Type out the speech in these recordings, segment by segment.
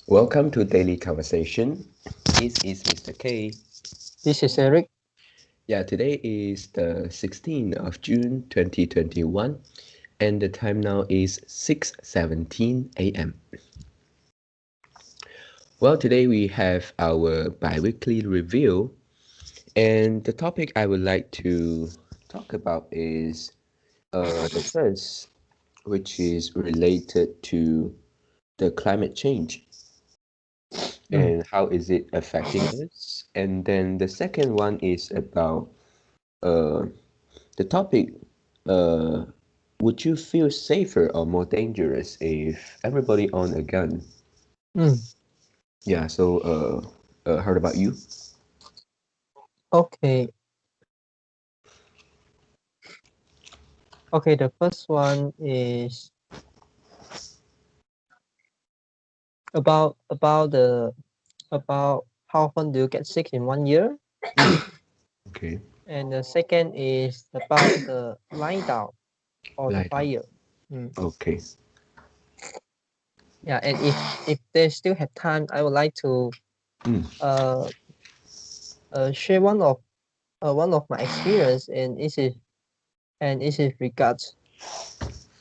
Welcome to Daily Conversation. This is Mr. K. This is Eric. Yeah, today is the 16th of June 2021 and the time now is 6:17 a.m. Well, today we have our biweekly review and the topic I would like to talk about is the first, which is related to the climate change. And how is it affecting us? And then the second one is about uh, the topic. Uh, would you feel safer or more dangerous if everybody owned a gun? Mm. Yeah. So, heard about you? Okay. Okay, the first one is about how often do you get sick in 1 year? Okay. And the second is about the line down or the Light up. fire. Mm. Okay. Yeah, and if they still have time, I would like to Mm. uh, share one of my experience, and it is regards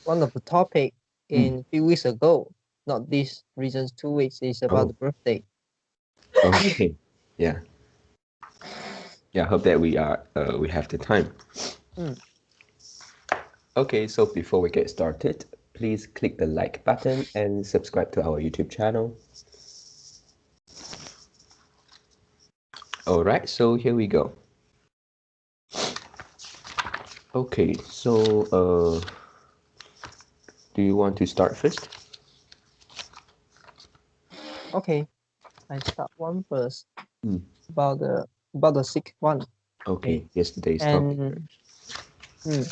one of the topic Mm. in few weeks ago. Not this recent 2 weeks. Is about Oh. the birthday. Okay. Yeah. Yeah. Hope that we have the time. Mm. Okay. So before we get started, please click the like button and subscribe to our YouTube channel. All right. So here we go. Okay. So do you want to start first? Okay, I start one first Mm. about the sick one. Okay, Okay. Yesterday's topic. and mm,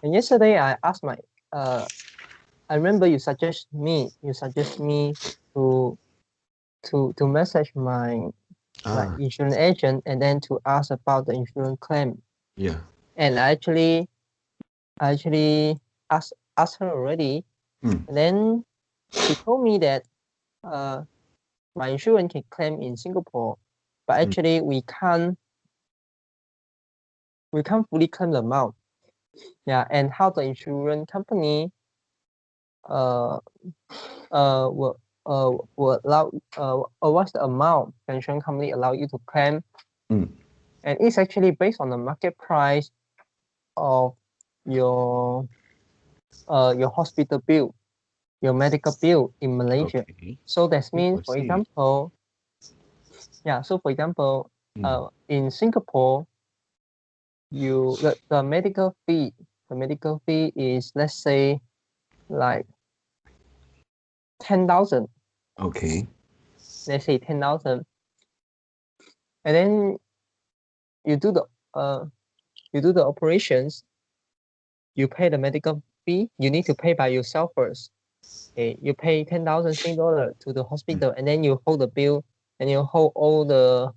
and yesterday I asked my I remember you suggest me to to message my Ah. insurance agent and then to ask about the insurance claim. Yeah. And I actually asked her already, Mm. and then she told me that uh my insurance can claim in Singapore, but Mm. actually we can't fully claim the amount. Yeah, and how the insurance company uh will allow what's the amount the insurance company allow you to claim, Mm. and it's actually based on the market price of your your hospital bill, your medical bill in Malaysia. Okay. So that Oh, means, I for see. example, yeah. So for example, Mm. in Singapore, the medical fee is, let's say, like 10,000. Okay. Let's say 10,000, and then you do the uh you do the operations. You pay the medical fee. You need to pay by yourself first. Okay, you pay 10,000 Sing dollar to the Mm. hospital, and then you hold the bill, and you hold all the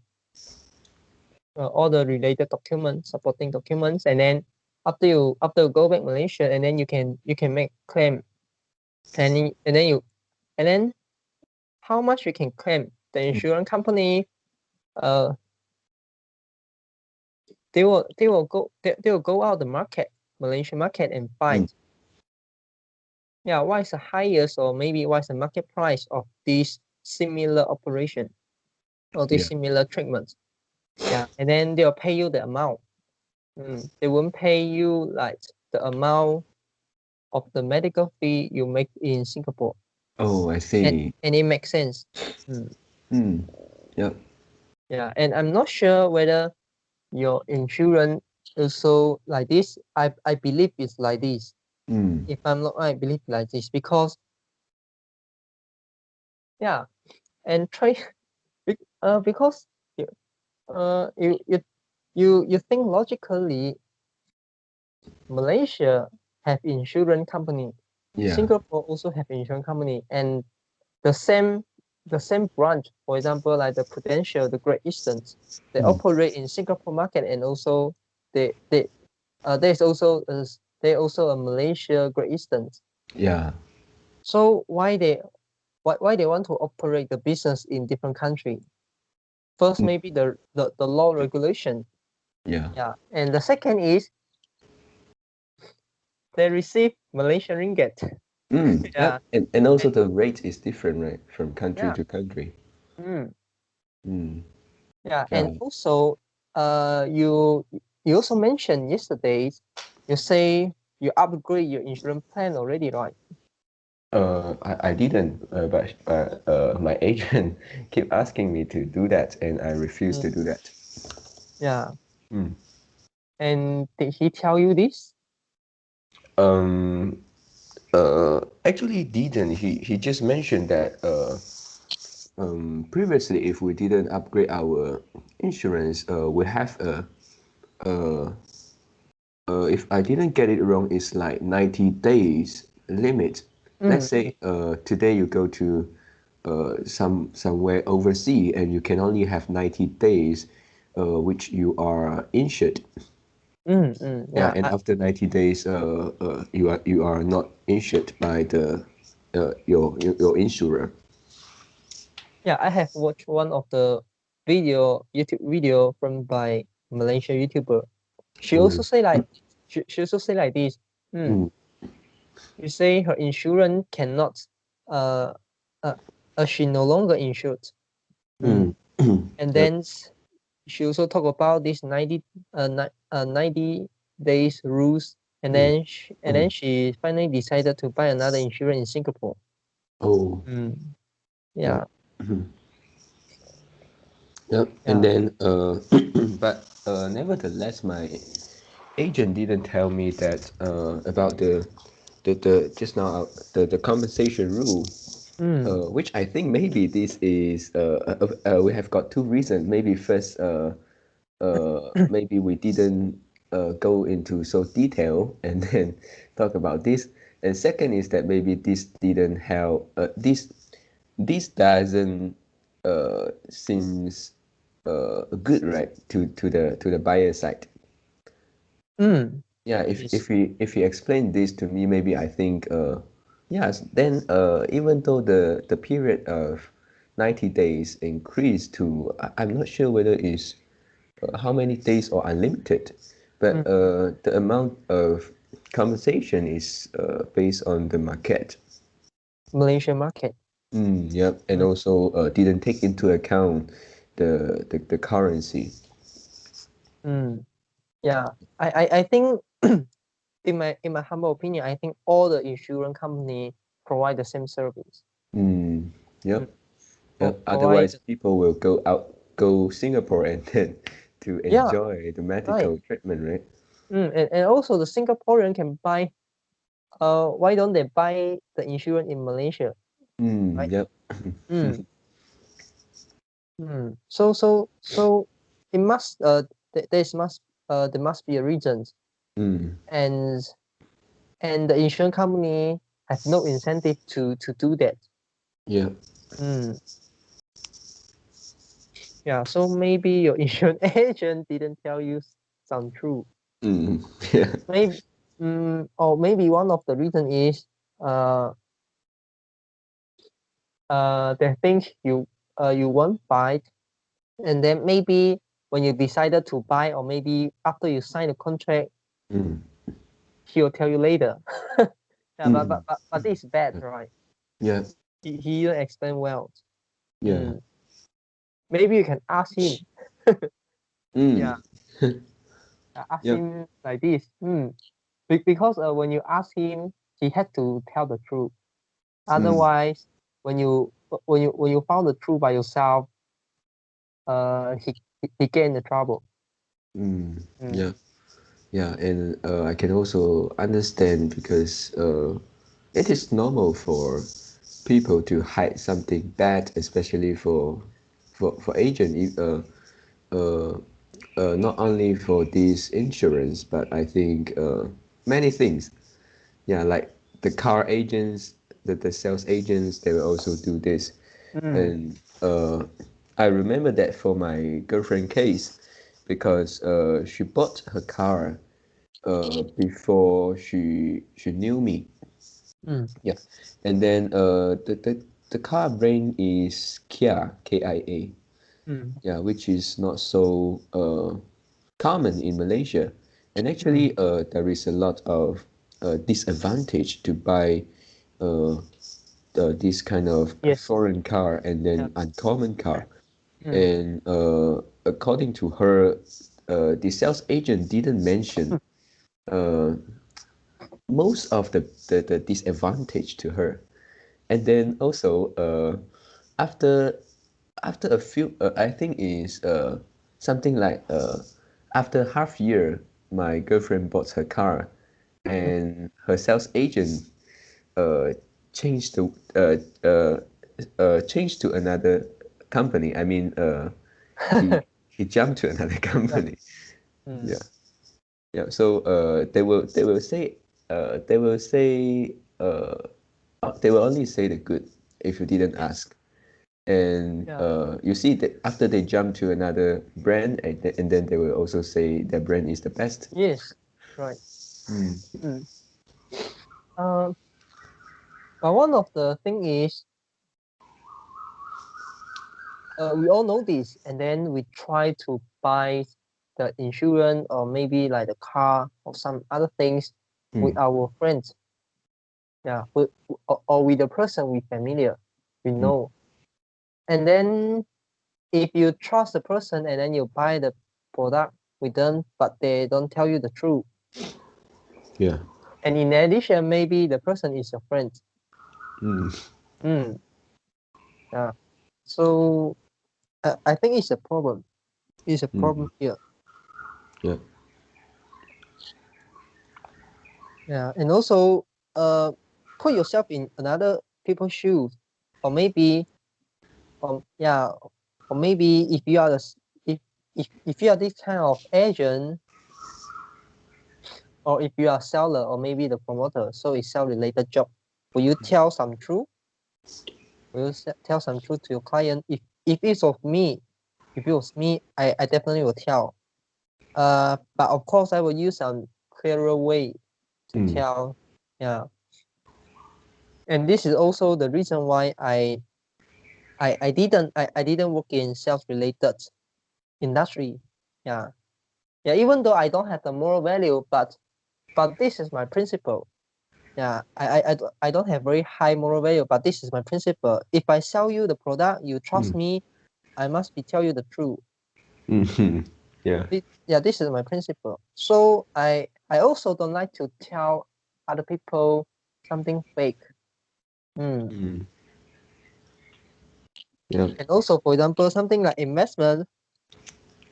related documents, supporting documents, and then after you go back Malaysia, and then you can make claim, and then how much you can claim. The Mm. insurance company, uh they will go out the market, Malaysian market, and Mm. find, yeah, what is the highest, or maybe what is the market price of this similar operation or this Yeah. similar treatment. Yeah, and then they'll pay you the amount. They won't pay you like the amount of the medical fee you make in Singapore. Oh, I and, see. and it makes sense. Mm. Yep. Yeah, and I'm not sure whether your insurance also like this. I believe it's like this. Mm. If I'm not wrong, I believe like this, because, yeah, and try because you uh you you you think logically, Malaysia have insurance company, Yeah. Singapore also have insurance company, and the same branch, for example, like the Prudential, the Great Eastern, they Mm. operate in Singapore market, and also they there's also a Malaysia Great Eastern. Yeah. So why they why they want to operate the business in different country. First, maybe the law regulation. Yeah. Yeah. And the second is they receive Malaysian ringgit. Yeah. Yep. And also the rate is different, right, from country Yeah. to country. Mm. Mm. Yeah. And Yeah. also, you also mentioned yesterday, you say you upgrade your insurance plan already, right? I didn't, but my agent keep asking me to do that, and I refuse to Mm. do that. Yeah. Mm. And did he tell you this? Um, actually didn't. He just mentioned that previously if we didn't upgrade our insurance, we have a if I didn't get it wrong, it's like 90 days limit. Let's Mm. say today you go to somewhere overseas and you can only have 90 days which you are insured. Yeah, Yeah. and after 90 days you are not insured by the your insurer. Yeah, I have watched one of the YouTube video from by Malaysia YouTuber. She also Mm, say like she also say like this. Mm, mm, she say her insurance cannot uh uh, she no longer insured. mm, Mm. And yep. then she also talk about this 90 days rules, and Mm, then she finally decided to buy another insurance in Singapore. oh, Mm. yep. Yeah. Yep. And Yeah. then but nevertheless my agent didn't tell me that about the just now the compensation rule, Mm. which I think maybe this is we have got two reasons. Maybe first, maybe we didn't go into so detail and then talk about this. And second is that maybe this didn't help. This doesn't seems good, right, to the buyer side. Mm. Yeah, Yes. if you explain this to me, maybe I think yes, then even though the period of 90 days increased to I'm not sure whether it's how many days or unlimited, but Mm. the amount of compensation is based on the market. Malaysian market. Yep, and Mm. also didn't take into account the currency. Mm. Yeah. I think in my humble opinion, I think all the insurance company provide the same service. Mm, Mm. yep. Yep. Provide. Otherwise, people will go Singapore and then to Yeah. enjoy the Right. medical treatment, right? And also the Singaporean can buy. Why don't they buy the insurance in Malaysia? Right. Yep. Mm. Mm. So it must there must be a reason, Mm, and the insurance company have no incentive to do that. yeah. Mm. Yeah, so maybe your insurance agent didn't tell you some truth. Mm, yeah. Maybe, or maybe one of the reason is uh they think you won't buy, and then maybe when you decided to buy, or maybe after you sign the contract, Mm, he'll tell you later. Yeah, mm, but this is bad, right? yeah. He didn't explain well. Yeah. Mm. Maybe you can ask him. Mm, Yeah, ask yep. him like this. Because when you ask him, he had to tell the truth. Mm, Otherwise, when you found the truth by yourself, he get in the trouble. Mm. yeah. Yeah. And I can also understand because it is normal for people to hide something bad, especially for agent. Uh, not only for this insurance, but I think many things. Yeah, like the car agents, the sales agents, they will also do this. Mm. And I remember that for my girlfriend case, because she bought her car before she knew me. Mm. Yeah, and then the car brand is Kia, Kia. Mm, Yeah, which is not so common in Malaysia. And mm, actually, there is a lot of disadvantage to buy uh, this kind of a yes. foreign car and Yeah. then uncommon car. Mm, And according to her, the sales agent didn't mention uh, most of the disadvantage to her. And then also after after a few I think is something like after half year my girlfriend bought her car mm. and her sales agent uh changed to changed to another company. I mean he jumped to another Yeah. company. Mm, Yeah. Yeah, so they will say they will say they will only say the good if you didn't ask. And yeah. you see that after they jump to another brand, and then they will also say their brand is the best. Yes. Right. Mm. Mm. Um, but one of the thing is, we all know this, and then we try to buy the insurance or maybe like the car or some other things with Mm. our friends. Yeah, or with the person we familiar, we Mm. know. And then if you trust the person and then you buy the product with them, but they don't tell you the truth. Yeah. And in addition, maybe the person is your friend. Mm. Mm, yeah. So I think it's a problem. It's a Mm. problem here. Yeah. Yeah. And also put yourself in another people's shoes. Or maybe yeah, or maybe if you are if you are this kind of agent, or if you are seller or maybe the promoter, so it's sell related job, will you tell some truth? Will you tell some truth to your client? If it's of me, if it was me, I definitely will tell. But of course I will use some clearer way to Mm. tell. Yeah. And this is also the reason why I didn't work in sales related industry. Yeah. Yeah, even though I don't have the moral value, but this is my principle. Yeah, I don't have very high moral value, but this is my principle. If I sell you the product, you trust Mm. me, I must be tell you the truth. Mm. Yeah. Yeah, this is my principle. So I also don't like to tell other people something fake. Mm. Mm. Yeah. And also, for example, something like investment.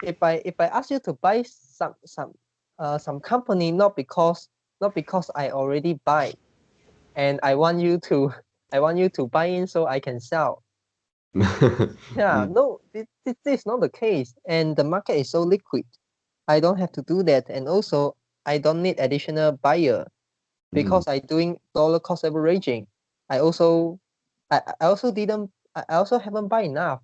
If I ask you to buy some company, not because I already buy, and I want you to I want you to buy in so I can sell. Yeah, Mm. no, this is not the case. And the market is so liquid. I don't have to do that. And also, I don't need additional buyer Mm. because I doing dollar cost averaging. I also, I also didn't, I also haven't buy enough.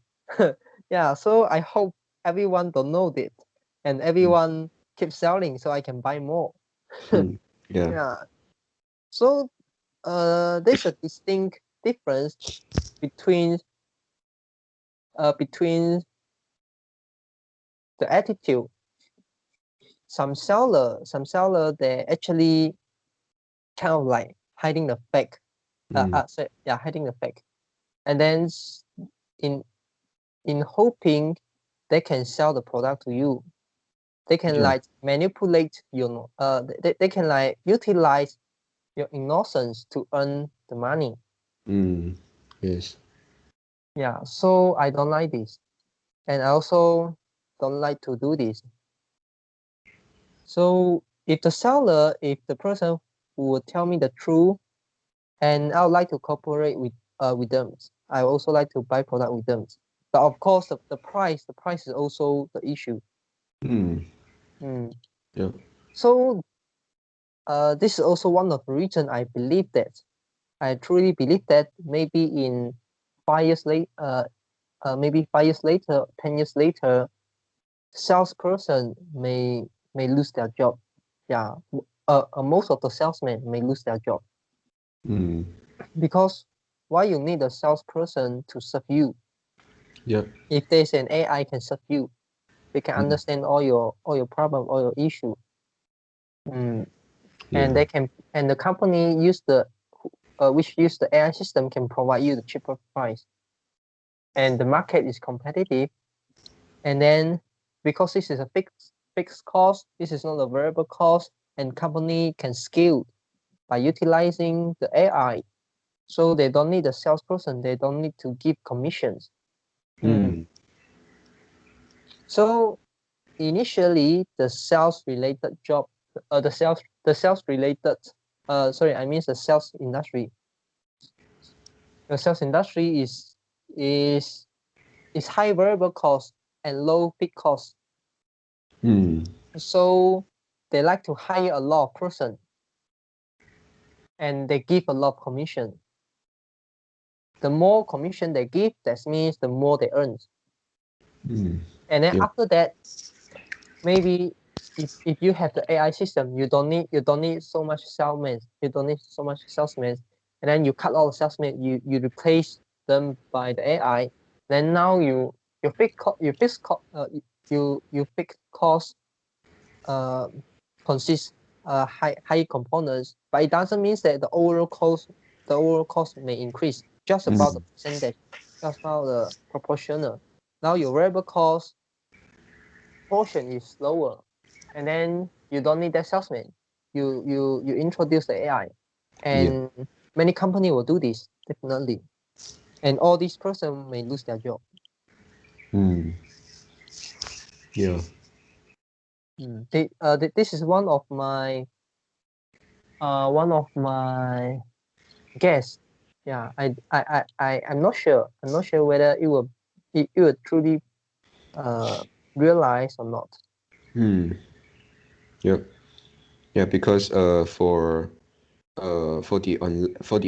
Yeah, so I hope everyone don't know that, and Mm. everyone keep selling so I can buy more. Mm. Yeah. Yeah. So, there's a distinct difference between between the attitude. Some seller they actually kind of like hiding the fake. Mm. Yeah, hiding the fake. And then in in hoping they can sell the product to you. They can Yeah. like manipulate they can like utilize your innocence to earn the money. Mm. Yes. Yeah, so I don't like this. And I also don't like to do this. So if the person who will tell me the truth, and I would like to cooperate with them. I also like to buy product with them. But of course, the price is also the issue. Mm. Mm. Yeah. So this is also one of the reason I believe that I truly believe that maybe in 5 years later, maybe 5 years later, 10 years later, salesperson may lose their job. Yeah, most of the salesmen may lose their job Mm. because why you need a salesperson to serve you? Yeah. If there's an AI can serve you, they can understand all your problem, all your issue. And Yeah. the company use which use the AI system can provide you the cheaper price. And the market is competitive. And then because this is a fixed cost, this is not a variable cost, and company can scale by utilizing the AI. So they don't need a salesperson, they don't need to give commissions. So initially the sales related job, the sales related I mean the sales industry. The sales industry is high variable cost and low fixed cost. So they like to hire a lot of person and they give a lot of commission. The more commission they give, that means the more they earn. And then after that, maybe if you have the AI system, you don't need so much salesmen. You don't need so much salesmen, and then you cut all the salesmen. You replace them by the AI. Then now your fixed cost consists high components, but it doesn't mean that the overall cost may increase. Just about the percentage, just about the proportional. Now your variable cost portion is lower, and then you don't need that salesman. You introduce the AI, and many companies will do this definitely, and all these person may lose their job. Yeah. This is one of my guess. Yeah, I'm not sure. I'm not sure whether it will truly realize or not. Yep. Yeah, because for the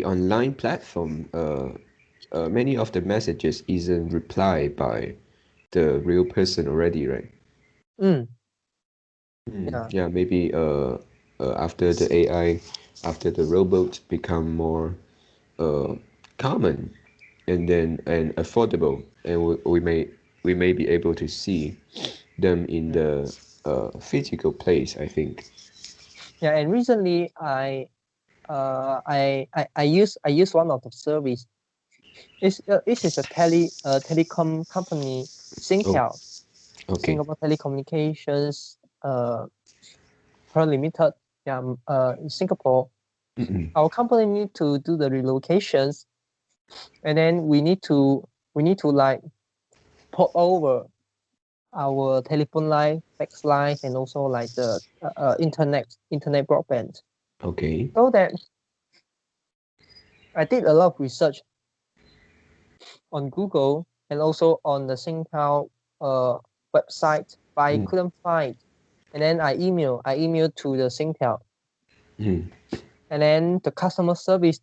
online platform, many of the messages isn't replied by the real person already, right? Yeah. Yeah, maybe after the AI, after the robots become more common and affordable, and we may be able to see them in the physical place, I think. Yeah, and recently I use one of the service. This is a telecom company, Oh, Singtel, okay. Singapore Telecommunications Limited. Yeah, in Singapore. Our company need to do the relocations, and then we need to like port over our telephone line, fax line, and also like the internet broadband. Okay. So that I did a lot of research on Google and also on the Singtel website, but I couldn't find. And then I emailed to the Singtel, and then the customer service,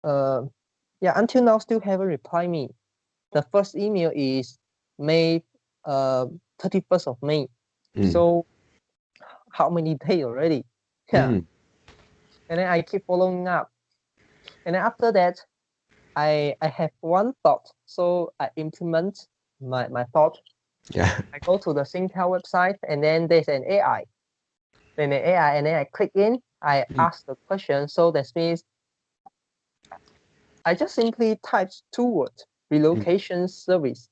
until now still haven't replied me. The first email is May 31st of May. So how many days already? Yeah. And then I keep following up. And then after that, I have one thought. So I implement my thought. Yeah. I go to the Singtel website, and then there's an AI. Then the AI, and then I click in, I ask the question. So that means I just simply type two words, relocation service.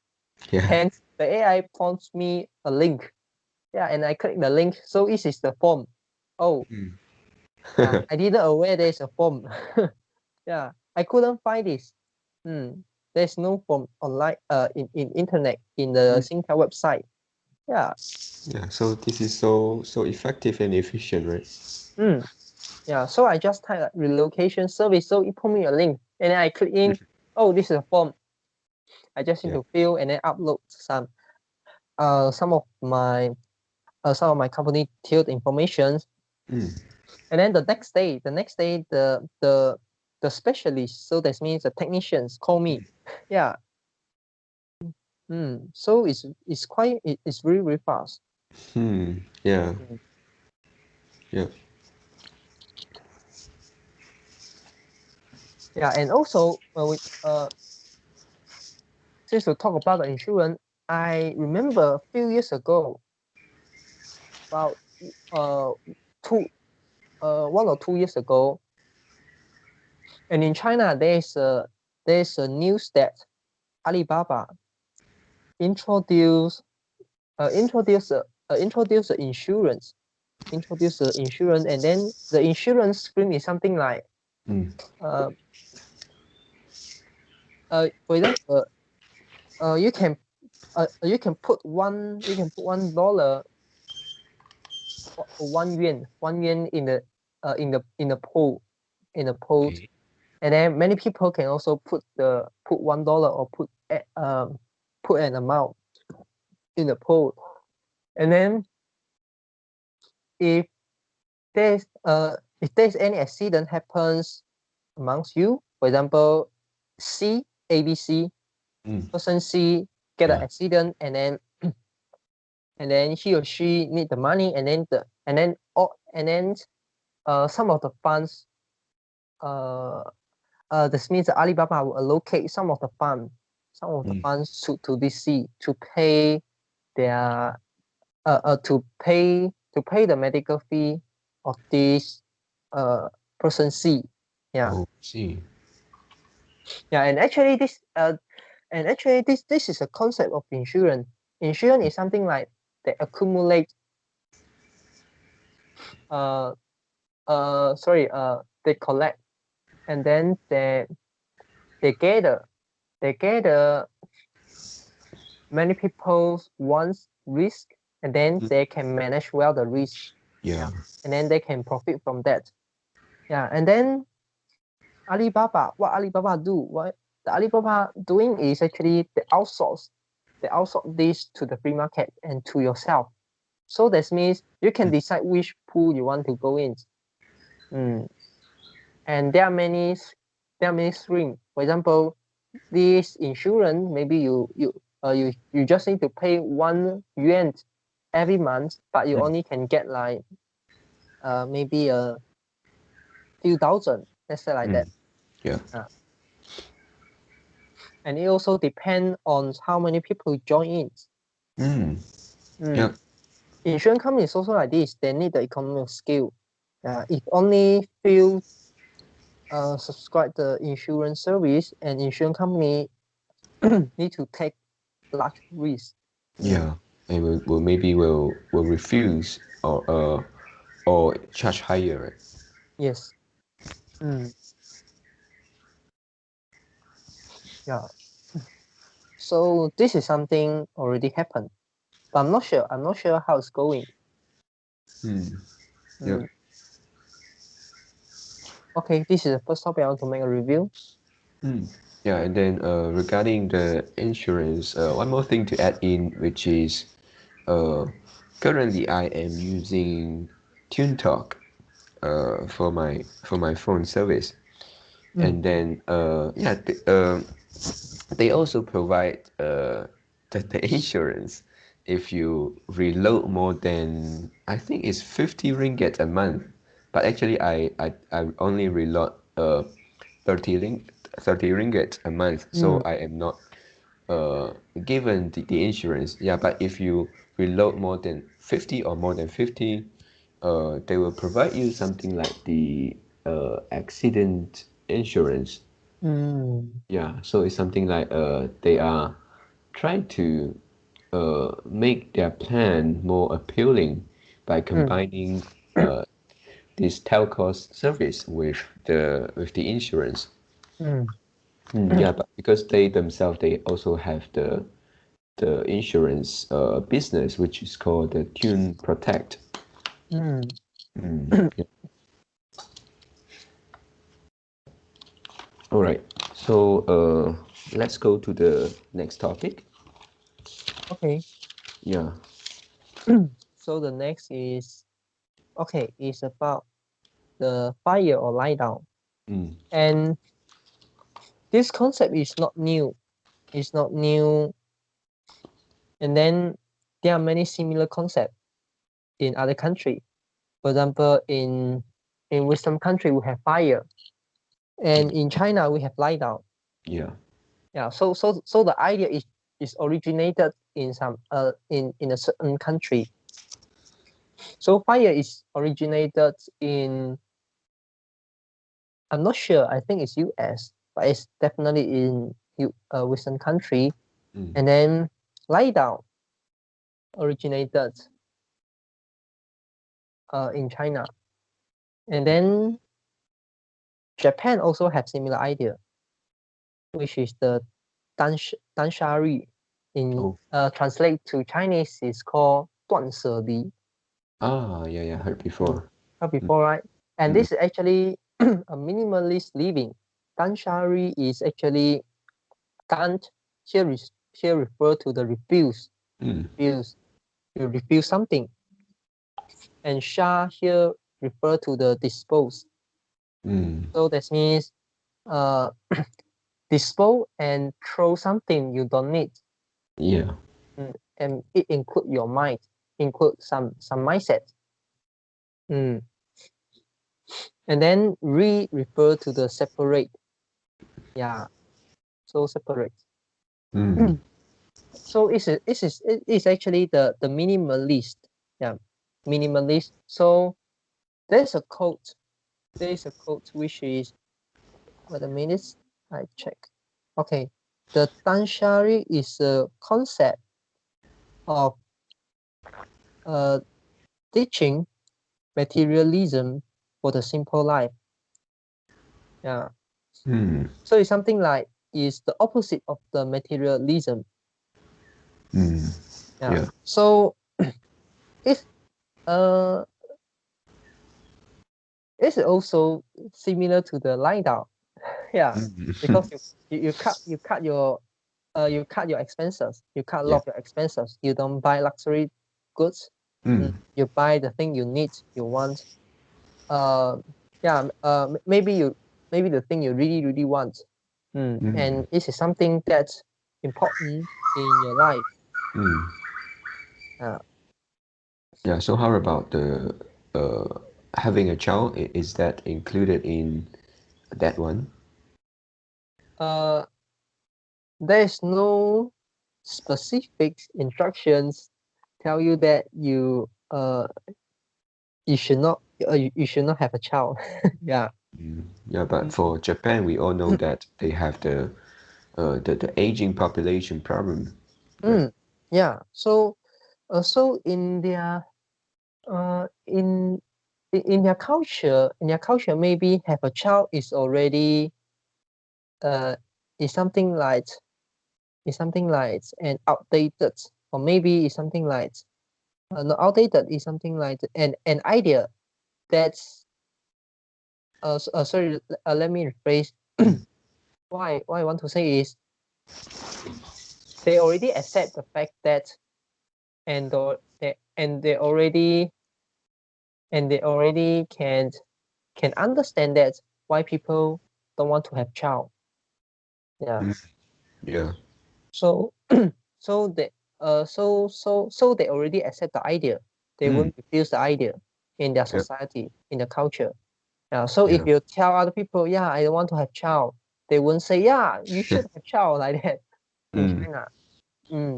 Yeah. Hence, the AI prompts me a link. Yeah, and I click the link. So this is the form. Oh, yeah, I didn't aware there's a form. Yeah, I couldn't find this. There's no form online in internet in the Singtel website. Yeah. Yeah, so this is so effective and efficient, right? Yeah, so I just type like relocation service, so it put me a link, and then I click in. Oh, this is a form. I just need to fill and then upload some of my company detailed information. And then the next day, the specialist, so that means the technicians call me. Yeah. So it's really really fast. Yeah. Yeah. Yeah, and also when we since we talk about the insurance, I remember a few years ago, about uh two 1 or 2 years ago, and in China there's a news that Alibaba introduce introduce introduce the insurance, and then the insurance scheme is something like Mm. uh for example you can put $1 or 1 yuan in the pool, Okay. and then many people can also put $1 or put an amount in the pool, and then if there's any accident happens amongst you, for example, ABC Mm. person C get an Yeah. accident, and then he or she need the money, and then some of the funds, uh this means that Alibaba will allocate some of the Mm. funds to this C to pay their to pay the medical fee of this uh person C. Yeah. Oh, see. Yeah, and actually this is a concept of insurance. Insurance is something like they accumulate uh they collect, and then they gather many people's wants risk, and then Mm. they can manage well the risk. Yeah. Yeah, and then they can profit from that. Yeah, and then what Alibaba do, what the Alibaba doing is actually they outsource this to the free market and to yourself. So that means you can decide which pool you want to go in. Mm. And there are many streams. For example, this insurance, maybe you just need to pay 1 yuan every month, but you Mm. only can get like maybe a few thousand, let's say like that. Mm. Yeah. Uh, and it also depends on how many people join in. Mm. Mm. Yeah. Insurance companies also like this. They need the economic scale. If only few subscribe the insurance service, and insurance company need to take large risk. Mm. Yeah. And will maybe will refuse or charge higher, right? Yes. Mm. Yeah. So this is something already happened, but I'm not sure. I'm not sure how it's going. Mm. Yeah. Mm. Okay, this is the first topic I want to make a review. Mm. Yeah, and then regarding the insurance, one more thing to add in, which is uh, currently I am using TuneTalk for my phone service, Mm. and then they also provide the insurance if you reload more than, I think it's 50 ringgit a month, but actually I only reload 30 30 ringgit a month, so Mm. I am not uh, given the insurance. Yeah, but if you reload more than 50 or more than 50, they will provide you something like the accident insurance. Mm. Yeah, so it's something like they are trying to make their plan more appealing by Mm. combining this telco service with the insurance. Mm. Yeah, but because they themselves they also have the insurance business, which is called the Tune Protect. Mm. Yeah. All right. So let's go to the next topic. Okay. Yeah. So the next is about the fire or lie down, Mm. and this concept is not new. It's not new, and then there are many similar concepts in other countries. For example, in Western country, we have fire. and in China we have lie down. Yeah. Yeah, so the idea is originated in some in a certain country. So fire is originated in, I'm not sure, I think it's US, but it's definitely in Western country. And then lie down originated in China. And then Japan also have similar idea, which is the danshari. In translate to Chinese is called 断舍离. Yeah, heard before. Heard before, right? And this is actually a minimalist living. Danshari is actually dan here refer to the refuse. Refuse. You refuse something. And sha here refer to the dispose. So that means dispose and throw something you don't need. Yeah. And it include your mind, include some mindset. And then refer to the separate. Yeah. So separate. So it's actually the minimalist. Yeah. Minimalist. So there's a quote. Which is, wait a minute, I check. Okay. The Danshari is a concept of teaching materialism for the simple life. Yeah. So it's something like is the opposite of the materialism. Yeah. So it's it's also similar to the lie down. Yeah. Because you cut your expenses. You cut a lot of your expenses. You don't buy luxury goods. You buy the thing you need, you want. Maybe the thing you really want. And this is something that's important in your life. Yeah, so how about the having a child? Is that included in that one? There's no specific instructions tell you that you should not have a child. Yeah. Yeah, but for Japan, we all know that they have the aging population problem. Right? Yeah. So in their in their culture, maybe have a child is already is something like an outdated, or maybe is something like not outdated, is something like an idea that's sorry, let me rephrase. Why I want to say is they already accept the fact that and they already can understand that why people don't want to have child. Yeah. Yeah. So so they they already accept the idea. They won't refuse the idea in their society, in the culture. So if you tell other people, yeah, I don't want to have child, they won't say, yeah, you should have child like that in China.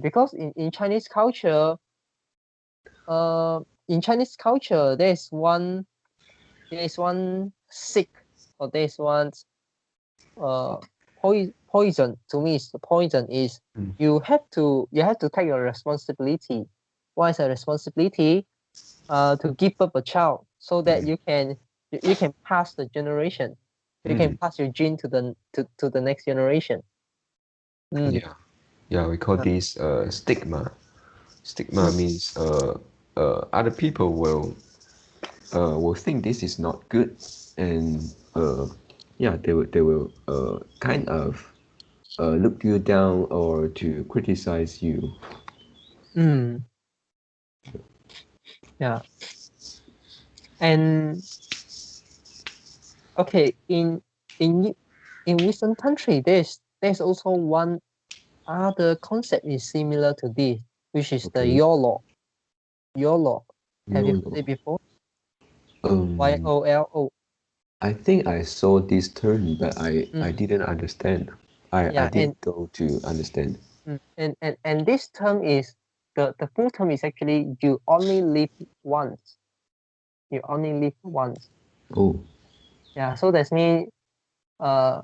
Because in Chinese culture, there's one sick, or there's one poison. To me, the poison is you have to take your responsibility. What is a responsibility? To give up a child so that you can pass the generation. You can pass your gene to the next generation. Yeah, we call this stigma. Stigma means other people will think this is not good, and yeah, they will kind of look you down or to criticize you. Yeah. And okay, in Western country, there's also one other concept is similar to this, which is the Okay. YOLO. YOLO. Have you heard YOLO. it before? Um, YOLO. I think I saw this term, but I Mm, didn't understand. I yeah, didn't go to understand. and this term is the full term is actually you only live once. You only live once. Oh, Yeah, so that's mean uh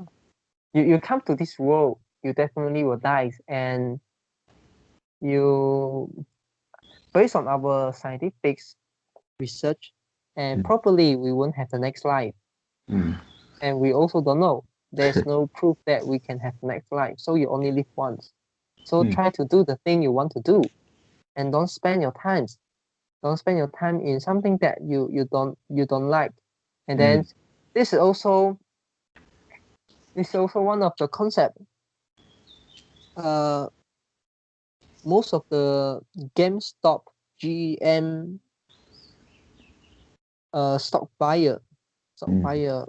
you come to this world, you definitely will die, and you based on our scientific research, and mm, probably we won't have the next life, mm, and we also don't know. There's no proof that we can have the next life, so you only live once. So mm, try to do the thing you want to do, and don't spend your time in something that you don't like. And then mm, this is also one of the concept. Uh, most of the GameStop, GM, stock buyer, stock mm. buyer,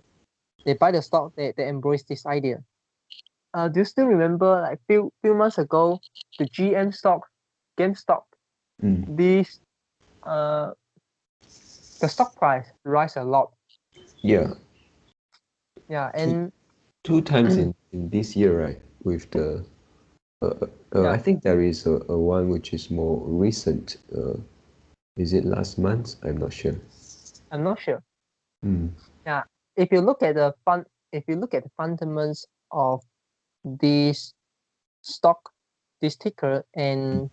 they buy the stock. They embrace this idea. Do you still remember like few months ago, the GM stock, GameStop, Mm. this uh the stock price rise a lot. Yeah, Yeah, two and two times in this year, right? With the I yeah, think there is a one which is more recent. Is it last month? I'm not sure. I'm not sure. Mm. Yeah, if you look at the fundamentals of this stock, this ticker, and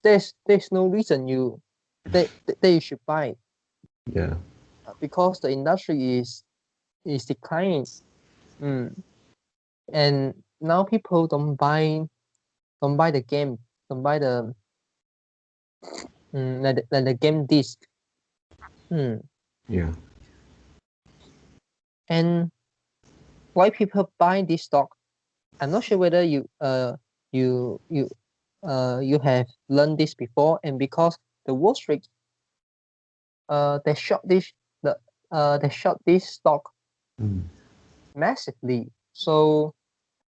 there's no reason that you should buy it, Yeah. because the industry is declining. Mm. And now people don't buy the game, don't buy the like the game disc. Mm. Yeah. And why people buy this stock? I'm not sure whether you you you have learned this before, and because the Wall Street they short this stock Mm. massively. So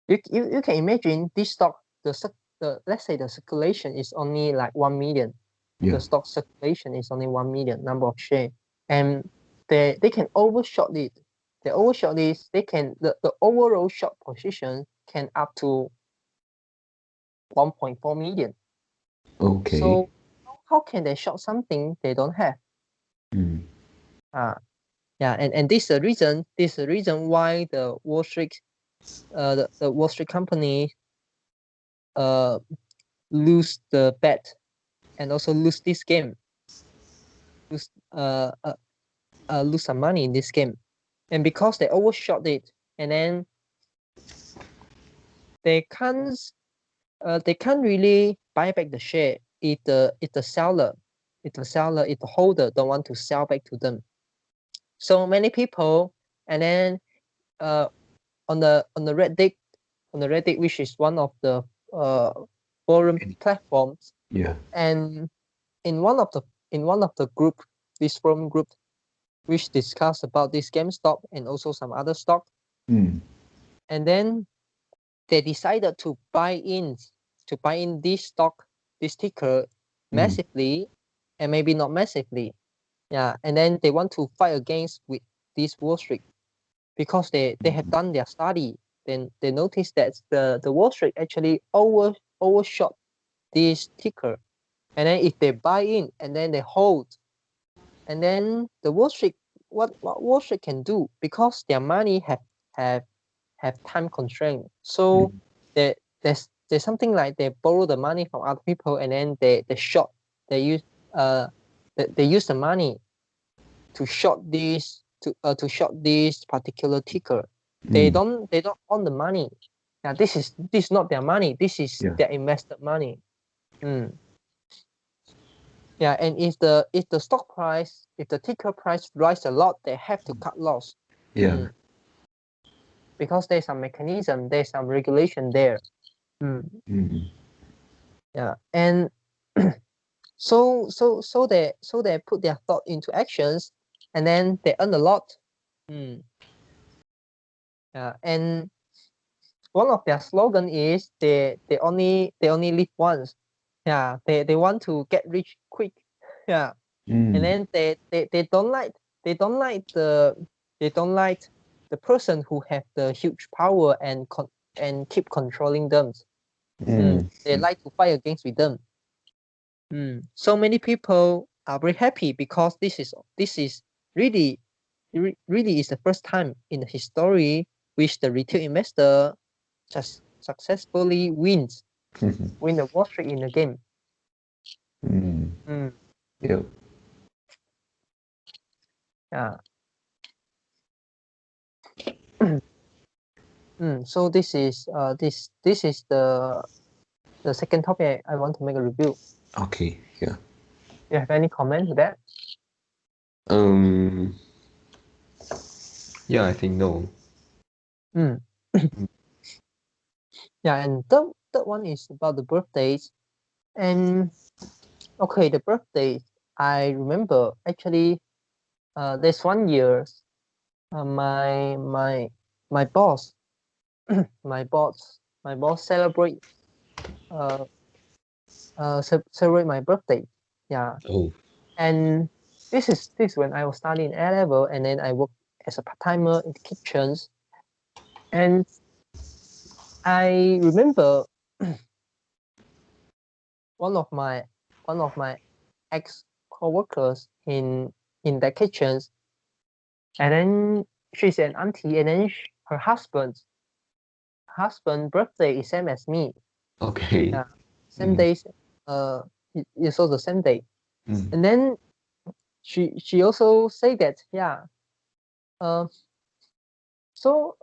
you can imagine this stock, the let's say the circulation is only like 1 million. Yeah. The stock circulation is only 1 million number of share, and they can overshot it. They overshot this. They can the overall short position can up to 1.4 million. Okay. So how can they short something they don't have? Mm. Uh, yeah, and this is the reason. This is the reason why the Wall Street company uh lose the bet, and also lose this game, lose lose some money in this game, and because they overshot it, and then they can't they can't really buy back the share if the holder don't want to sell back to them. So many people, and then uh on the Reddit, which is one of the uh forum Any- platforms, Yeah. and in one of the group, this forum group, which discuss about this GameStop and also some other stock, Mm. and then they decided to buy in this stock, this ticker, Mm. massively, and maybe not massively. Yeah, and then they want to fight against with this Wall Street, because they have done their study. Then they noticed that the Wall Street actually overshot this ticker, and then if they buy in and then they hold, and then the Wall Street, what Wall Street can do, because their money have have time constraint. So Mm. there's something like they borrow the money from other people, and then they short, they use uh they use the money to short this particular ticker. They Mm. don't own the money. Now this is not their money. This is Yeah. their invested money. Mm. Yeah, and if the stock price, if the ticker price rise a lot, they have to cut loss. Yeah. Mm. Because there's some mechanism, there's some regulation there. Mm. Mm. Yeah, and so they put their thought into actions, and then they earn a lot. Mm. Yeah, and one of their slogan is they only live once. Yeah, they want to get rich quick. Yeah, and Mm. then they don't like the They don't like the person who have the huge power and keep controlling them. They like to fight against with them. So many people are very happy because this is really really is the first time in the history which the retail investor just successfully win the Wall Street in the game. Yep. Yeah. So this is the second topic I want to make a review. Okay. Yeah. You have any comment to that? Yeah, I think no. Yeah, and third one is about the birthdays. And okay, the birthdays, I remember actually there's one year my boss my boss celebrate celebrate my birthday. Yeah. Oh. And this when I was studying A level, and then I worked as a part-timer in the kitchens. And I remember one of my ex co-workers in the kitchens, and then she's an auntie, and then her husband birthday is same as me. Okay. Yeah, same days. It's also the same day. And then she also say that, yeah. So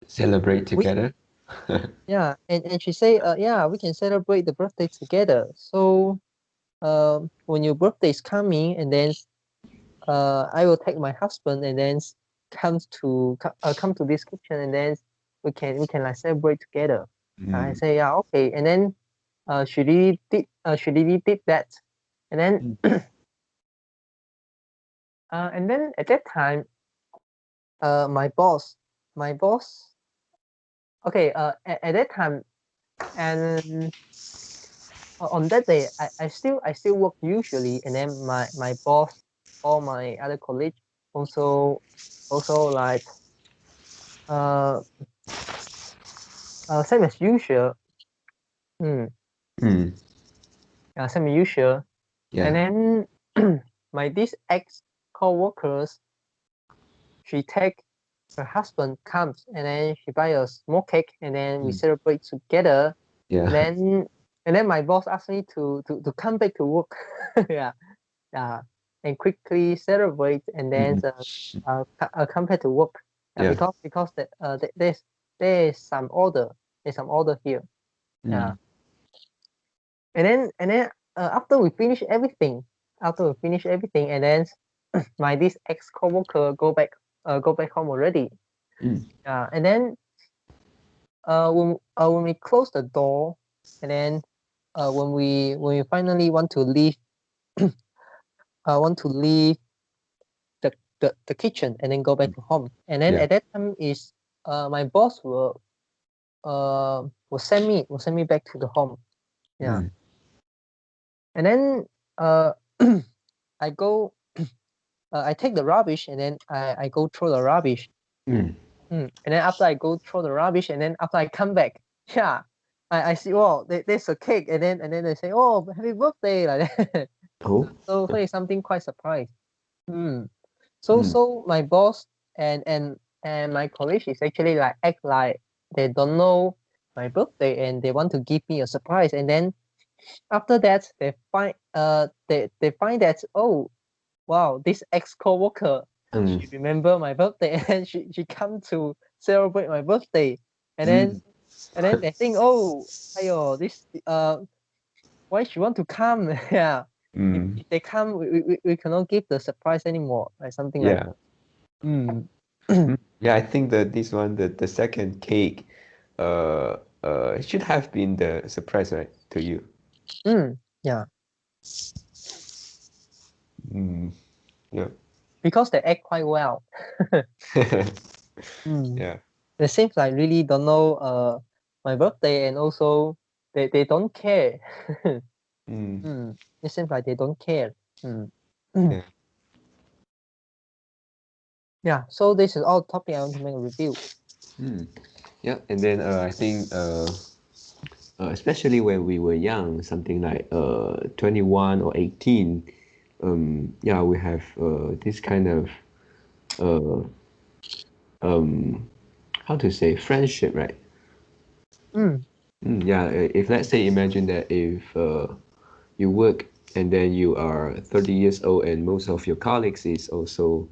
Celebrate together. yeah, and she say, yeah, we can celebrate the birthday together. So when your birthday is coming, and then I will take my husband, and then come to this kitchen, and then we can like celebrate together. I say, yeah, okay. And then she really did that. And then and then at that time my boss okay at that time, and on that day I still work usually. And then my boss, all my other colleagues also like uh, same as usual. Mm, yeah, same as usual. Yeah. And then my this ex co-workers, she take her husband comes, and then she buy a small cake, and then we celebrate together. Yeah. And then my boss asked me to come back to work. Yeah, yeah, and quickly celebrate, and then come back to work. Yeah. Because there's some order. There's some order here. Yeah. And then after we finish everything, and then my this ex coworker go back home already. Yeah. And then when we close the door, and then when we finally want to leave the kitchen, and then go back to home. And then Yeah. at that time is my boss will send me back to the home. Yeah. And then I go I take the rubbish, and then I go throw the rubbish. And then after I go throw the rubbish, and then after I come back, yeah, I see, oh, there's a cake, and then they say, oh, happy birthday, like that. Oh. So it's something quite surprise. So my boss and my colleagues is actually like act like they don't know my birthday, and they want to give me a surprise. And then after that, they find that, oh, wow, this ex co-worker, she remember my birthday, and she come to celebrate my birthday. And then they think, oh, ayo, this why she want to come? Yeah. If they come, we cannot give the surprise anymore, like something like Yeah. that. Mm. Yeah, I think that this one, the second cake, should have been the surprise, right, to you. Yeah. Yeah. Because they act quite well. Yeah. They seems like really don't know my birthday, and also they don't care. It seems like they don't care. Yeah. Yeah. So this is all topic I want to make a review. Yeah, and then I think especially when we were young, something like 21 or 18, yeah, we have this kind of uh, how to say friendship, right? Mm. Yeah, if let's say imagine that if you work and then you are 30 years old and most of your colleagues is also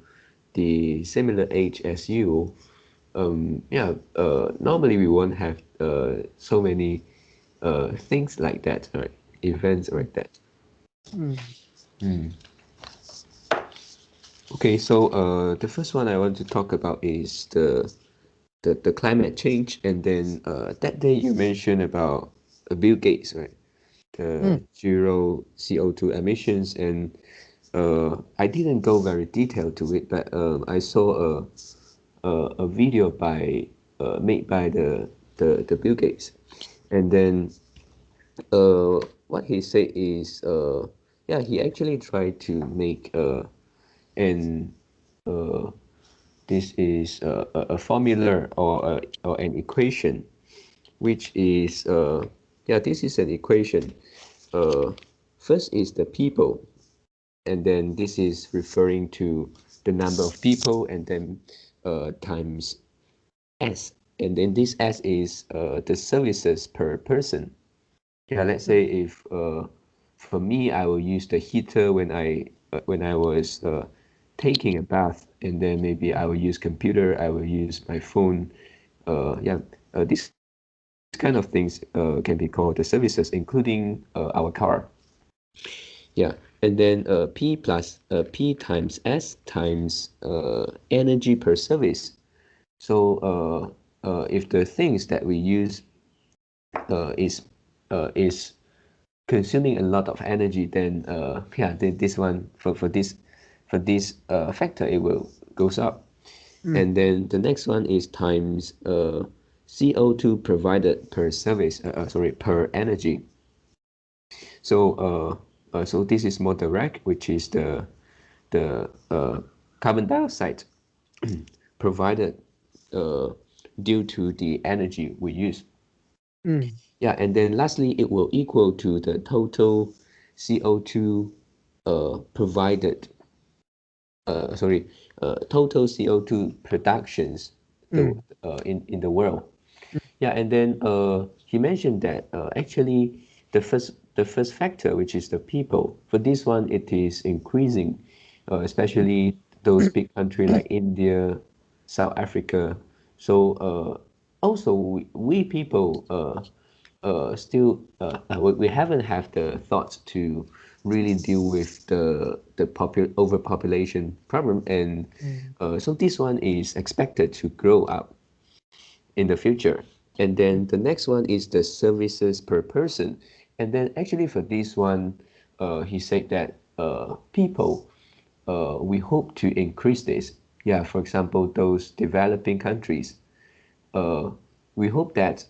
the similar age as you, yeah, normally we won't have so many things like that, right? Events like that. Mm. Okay, so the first one I want to talk about is the climate change, and then that day you mentioned about Bill Gates, right? The Mm. zero CO2 emissions, and I didn't go very detailed to it, but I saw a video by made by the Bill Gates, and then what he said is yeah, he actually tried to make an this is a formula or an equation, which is yeah, this is an equation. Uh, First is the people, and then this is referring to the number of people, and then times S, and then this S is the services per person. Yeah, let's say Mm. if for me, I will use the heater when I was taking a bath, and then maybe I will use computer, I will use my phone. Yeah, these kind of things can be called the services, including our car. Yeah, and then P times S times energy per service. So if the things that we use is consuming a lot of energy, then yeah, this one for this factor it will goes up. Mm. And then the next one is times CO2 provided per service, sorry, per energy. So so this is more direct, which is the carbon dioxide provided uh, due to the energy we use. Mm. Yeah, and then lastly, it will equal to the total CO2 provided, sorry, total CO2 productions the Mm. in the world. Yeah, and then he mentioned that actually the first factor, which is the people, for this one it is increasing, especially those big country like India, South Africa. So also we people still we haven't have the thoughts to really deal with the overpopulation problem, and Mm. so this one is expected to grow up in the future. And then the next one is the services per person. And then actually for this one, he said that people, we hope to increase this. Yeah, for example, those developing countries, uh, we hope that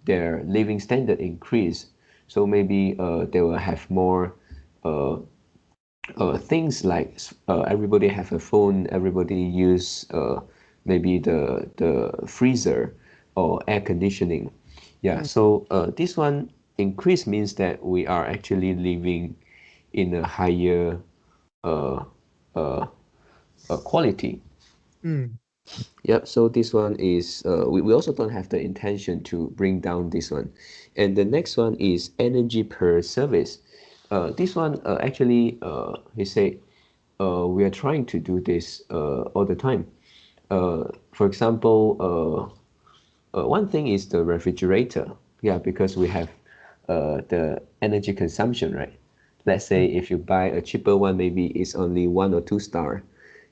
their living standard increase. So maybe they will have more uh, things like everybody have a phone, everybody use maybe the freezer or air conditioning. Yeah, Mm. so this one increase means that we are actually living in a higher uh, uh, quality. Mm. Yep, so this one is, we also don't have the intention to bring down this one. And the next one is energy per service. This one actually, he said, we are trying to do this all the time. For example, one thing is the refrigerator. Yeah, because we have the energy consumption, right? Let's say Mm. if you buy a cheaper one, maybe it's only 1 or 2 star,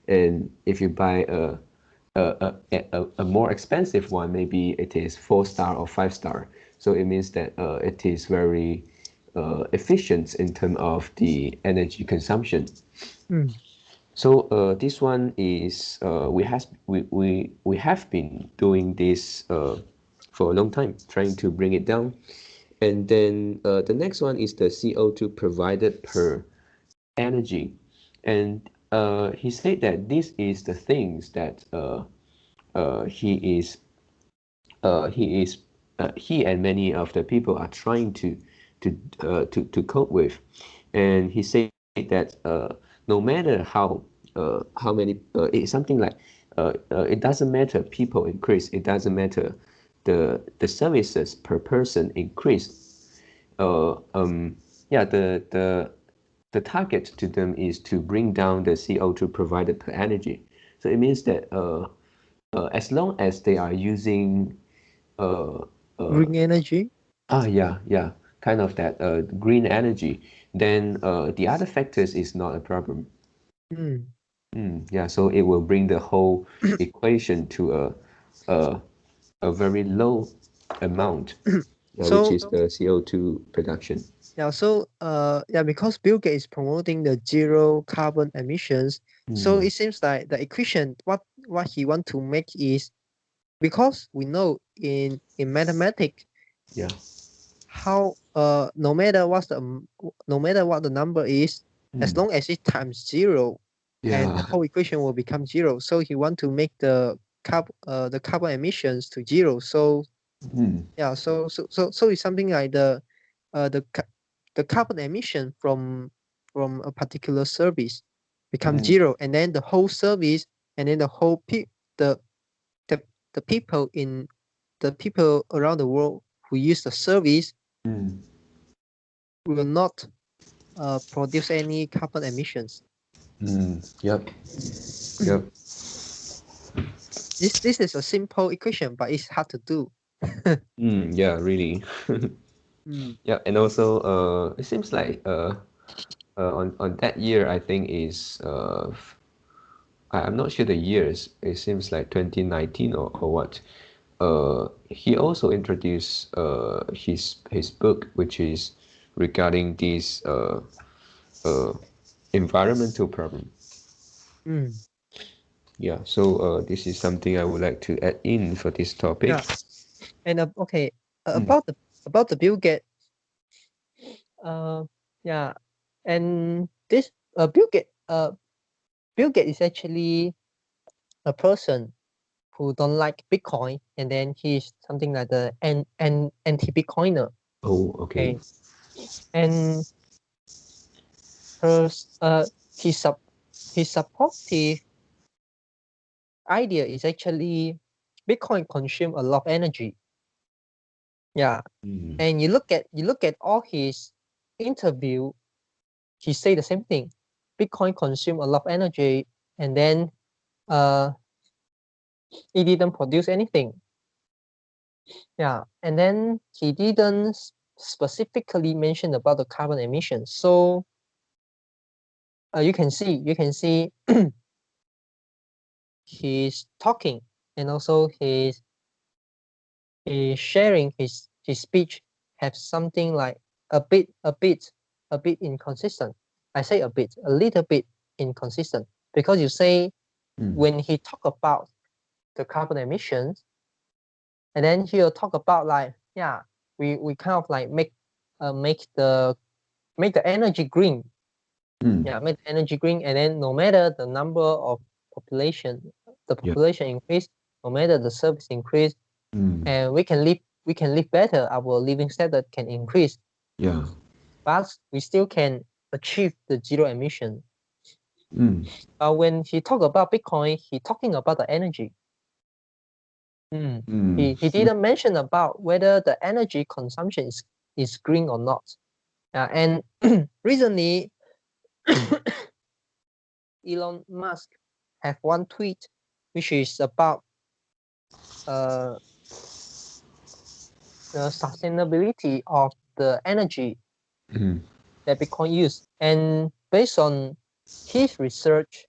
and if you buy a more expensive one, maybe it is 4 star or 5 star. So it means that it is very efficient in terms of the energy consumption. Mm. So this one is we have been doing this for a long time, trying to bring it down. And then the next one is the CO2 provided per energy, and he said that this is the things that he is he is he and many of the people are trying to cope with, and he said that no matter how many it's something like it doesn't matter people increase, it doesn't matter the services per person increase, yeah, the target to them is to bring down the CO2 provided per energy. So it means that as long as they are using uh, Green energy. yeah, yeah, kind of that green energy, then the other factors is not a problem. Mm. Yeah, so it will bring the whole equation to a, a very low amount, which So is the CO2 production. yeah, so yeah, because Bill Gates is promoting the zero carbon emissions, so Mm, it seems like the equation what he want to make is, because we know in mathematics yeah. how no matter what the number is, as Mm, long as it times zero, and the yeah. whole equation will become zero. So he want to make the carbon emissions to zero. So Mm, yeah, so it's something like the carbon emission from a particular service becomes mm, zero, and then the whole service, and then the whole the the the people in the people around the world who use the service mm, will not produce any carbon emissions. yep, yep. This is a simple equation, but it's hard to do. Yeah, really. Mm. Yeah, and also it seems like on that year I think is I'm not sure the years. It seems like 2019 or what. He also introduced his book, which is regarding this uh, environmental problem. Mm. Yeah, so this is something I would like to add in for this topic. Yeah, and okay, Mm. about the Bill Gates, uh, yeah, and this Bill Gates is actually a person who don't like Bitcoin, and then he's something like the anti-Bitcoiner. Oh, okay. Okay, and her his sub his supportive idea is actually Bitcoin consume a lot of energy. Yeah, Mm. and you look at all his interview, he say the same thing. Bitcoin consume a lot of energy, and then uh it didn't produce anything. Yeah, and then he didn't specifically mention about the carbon emissions. So you can see he's talking, and also he's sharing his speech have something like a bit inconsistent. I say a little bit inconsistent, because you say Mm. when he talk about the carbon emissions, and then he'll talk about like, yeah, we kind of like make the energy green. Mm. Yeah, make the energy green, and then no matter the number of population the Yeah. population increase, no matter the service increase, Mm. and we can live better, our living standard can increase, Yeah. but we still can achieve the zero emission. Mm. But when he talk about Bitcoin, he talking about the energy. Mm. He didn't mention about whether the energy consumption is green or not. And recently, Elon Musk have one tweet, which is about uh, the sustainability of the energy Mm. that Bitcoin use. And based on his research,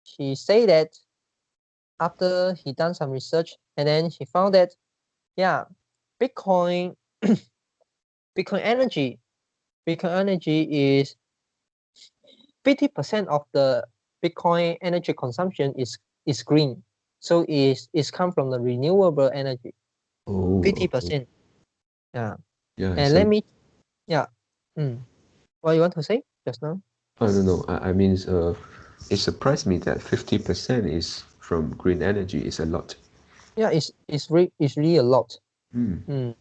he say that after he done some research, and then he found that, yeah, Bitcoin Bitcoin energy Bitcoin energy is 50% of the Bitcoin energy consumption is green. So is come from the renewable energy. Oh, okay. 50%. Yeah. Yeah, And let so me, yeah. Mm. What you want to say just now? I don't know. I mean, it surprised me that 50% is from green energy. Is a lot. Yeah, it's really a lot. Mm.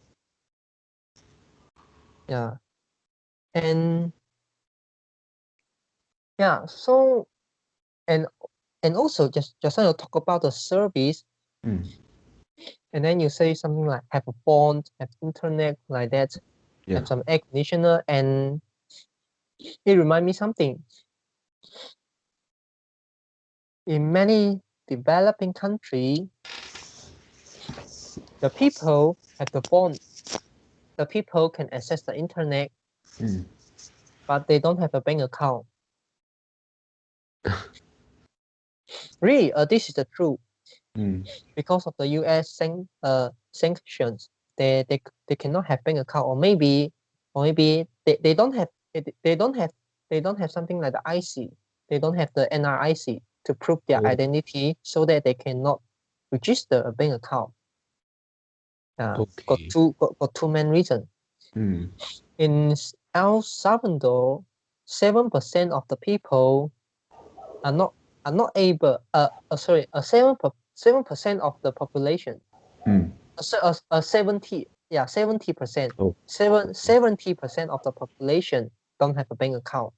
Yeah, and yeah, so and also just want to talk about the service, Mm. and then you say something like have a phone, have internet like that, Yeah. have some air conditioner, and it remind me something. In many developing country, the people have the phone, the people can access the internet, Mm. but they don't have a bank account. Really, this is the truth. Mm. Because of the US sanctions, they cannot have bank account, or maybe they don't have they don't have something like the IC. They don't have the NRIC to prove their Oh, identity, so that they cannot register a bank account. okay. Got two main reasons. Mm. In El Salvador, 7% of the people are not able. Sorry, 7% of the population. Mm. 70, yeah, 70%. Oh, 70% of the population don't have a bank account.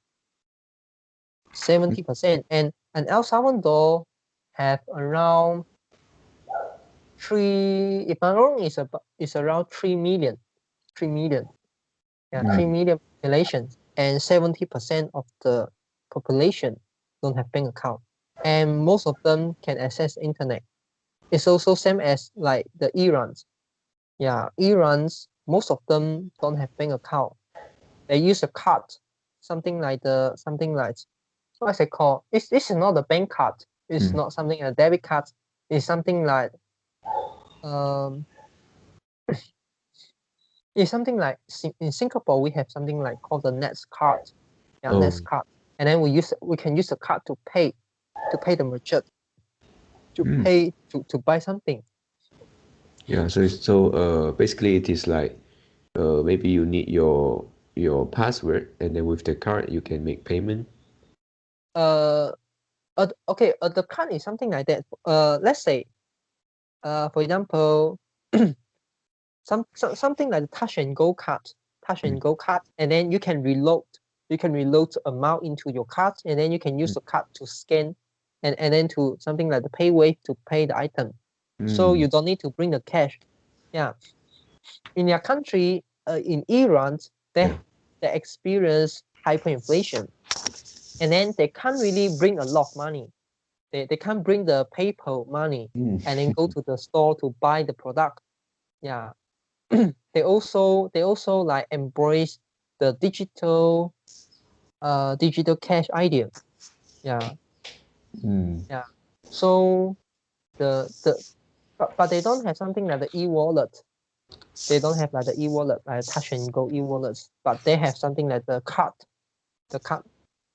70%, and El Salvador have around three. If I'm wrong, is around 3 million. 3 million. Yeah, 3 million population, and 70% of the population don't have bank account, and most of them can access internet. It's also same as like the Irans. Yeah, Iran's most of them don't have bank account. They use a card, something like what's it called? This is not a bank card. It's Mm. not something like a debit card. It's something like um. It's something like in Singapore we have something like called the Nets card. Yeah, Oh, Nets card, and then we can use the card to pay the merchant, to mm. pay to buy something. Yeah. Basically it is like maybe you need your password, and then with the card you can make payment. Uh, okay. The card is something like that. Let's say for example, something like the touch and go card, Mm. and then you can reload amount into your card, and then you can use Mm. the card to scan, and then to something like the pay wave to pay the item, so Mm. you don't need to bring the cash. Yeah, in your country, in Iran, they Yeah. they experience hyperinflation, and then they can't really bring a lot of money. They can't bring the paper money Mm. and then go to the store to buy the product. Yeah, they also like embrace the digital cash idea. Yeah, Mm. yeah. So the but they don't have something like the e-wallet. They don't have like the e-wallet, like touch and go e-wallets, but they have something like the card. The card,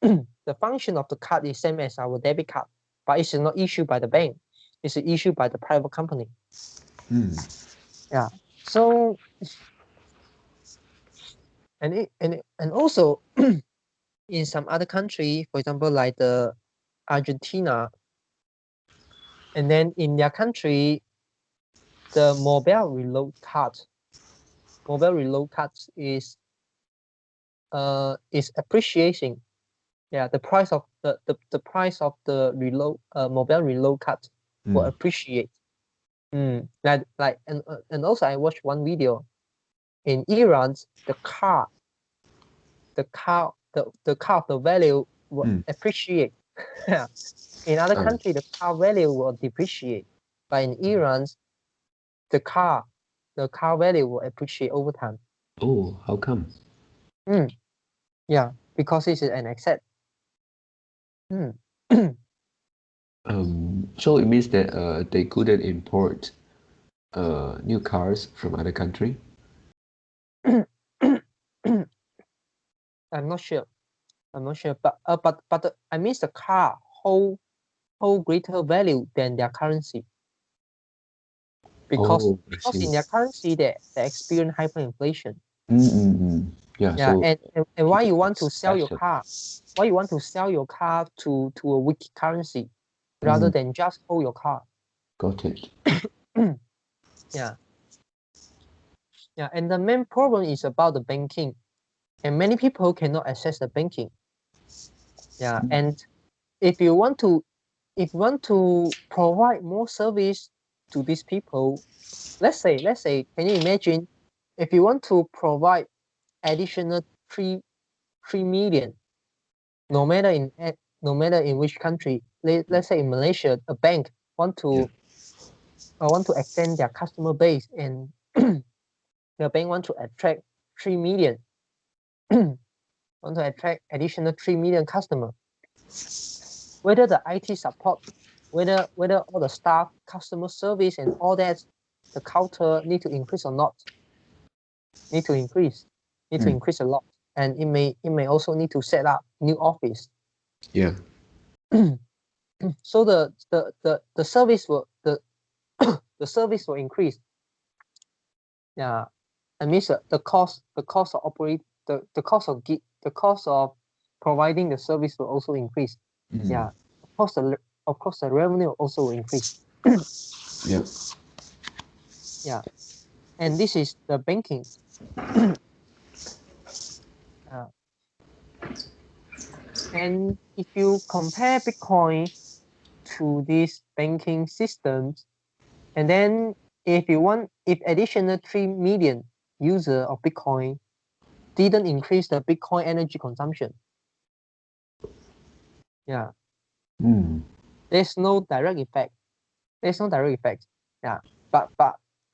the function of the card is same as our debit card, but it's not issued by the bank. It's issued by the private company. Mm. Yeah. So and also in some other country, for example, like the Argentina, and then in their country, the mobile reload cards is appreciating. Yeah, the price of the price of the reload mobile reload card will Mm. appreciate. Like and also I watched one video in Iran. The car of the value will Mm. appreciate. In other Oh. country, the car value will depreciate, but in Iran, the car the car value will appreciate over time. Oh, how come? Mm, yeah, because it's an asset. Mm. So it means that they couldn't import new cars from other country. I'm not sure. I'm not sure, but I mean the car hold greater value than their currency, because Oh, I in see. their currency they experience hyperinflation. Mm-mm-mm. Yeah. Yeah, So and why you people want get to sell your special. car? Why you want to sell your car to a weak currency rather Mm, than just hold your car? got it. Yeah, yeah. And the main problem is about the banking, and many people cannot access the banking. Yeah, and if you want to provide more service to these people, let's say, can you imagine if you want to provide additional 3 million, no matter in which country, let's say in Malaysia, a bank want Yeah. to extend their customer base, and the bank want to attract 3 million, want to attract additional 3 million customer. Whether the IT support, whether all the staff, customer service, and all that, the counter need to increase or not, need to increase, Mm, a lot, and it may also need to set up new office. yeah. So the service will the service will increase. Yeah, I mean the cost of operate the cost of the cost of providing the service will also increase. Mm, Yeah, of course the revenue also will increase. yeah. Yeah, and this is the banking. uh, and if you compare Bitcoin to these banking systems, and then if additional 3 million user of Bitcoin didn't increase the Bitcoin energy consumption, yeah, Mm, there's no direct effect. There's no direct effect. Yeah, but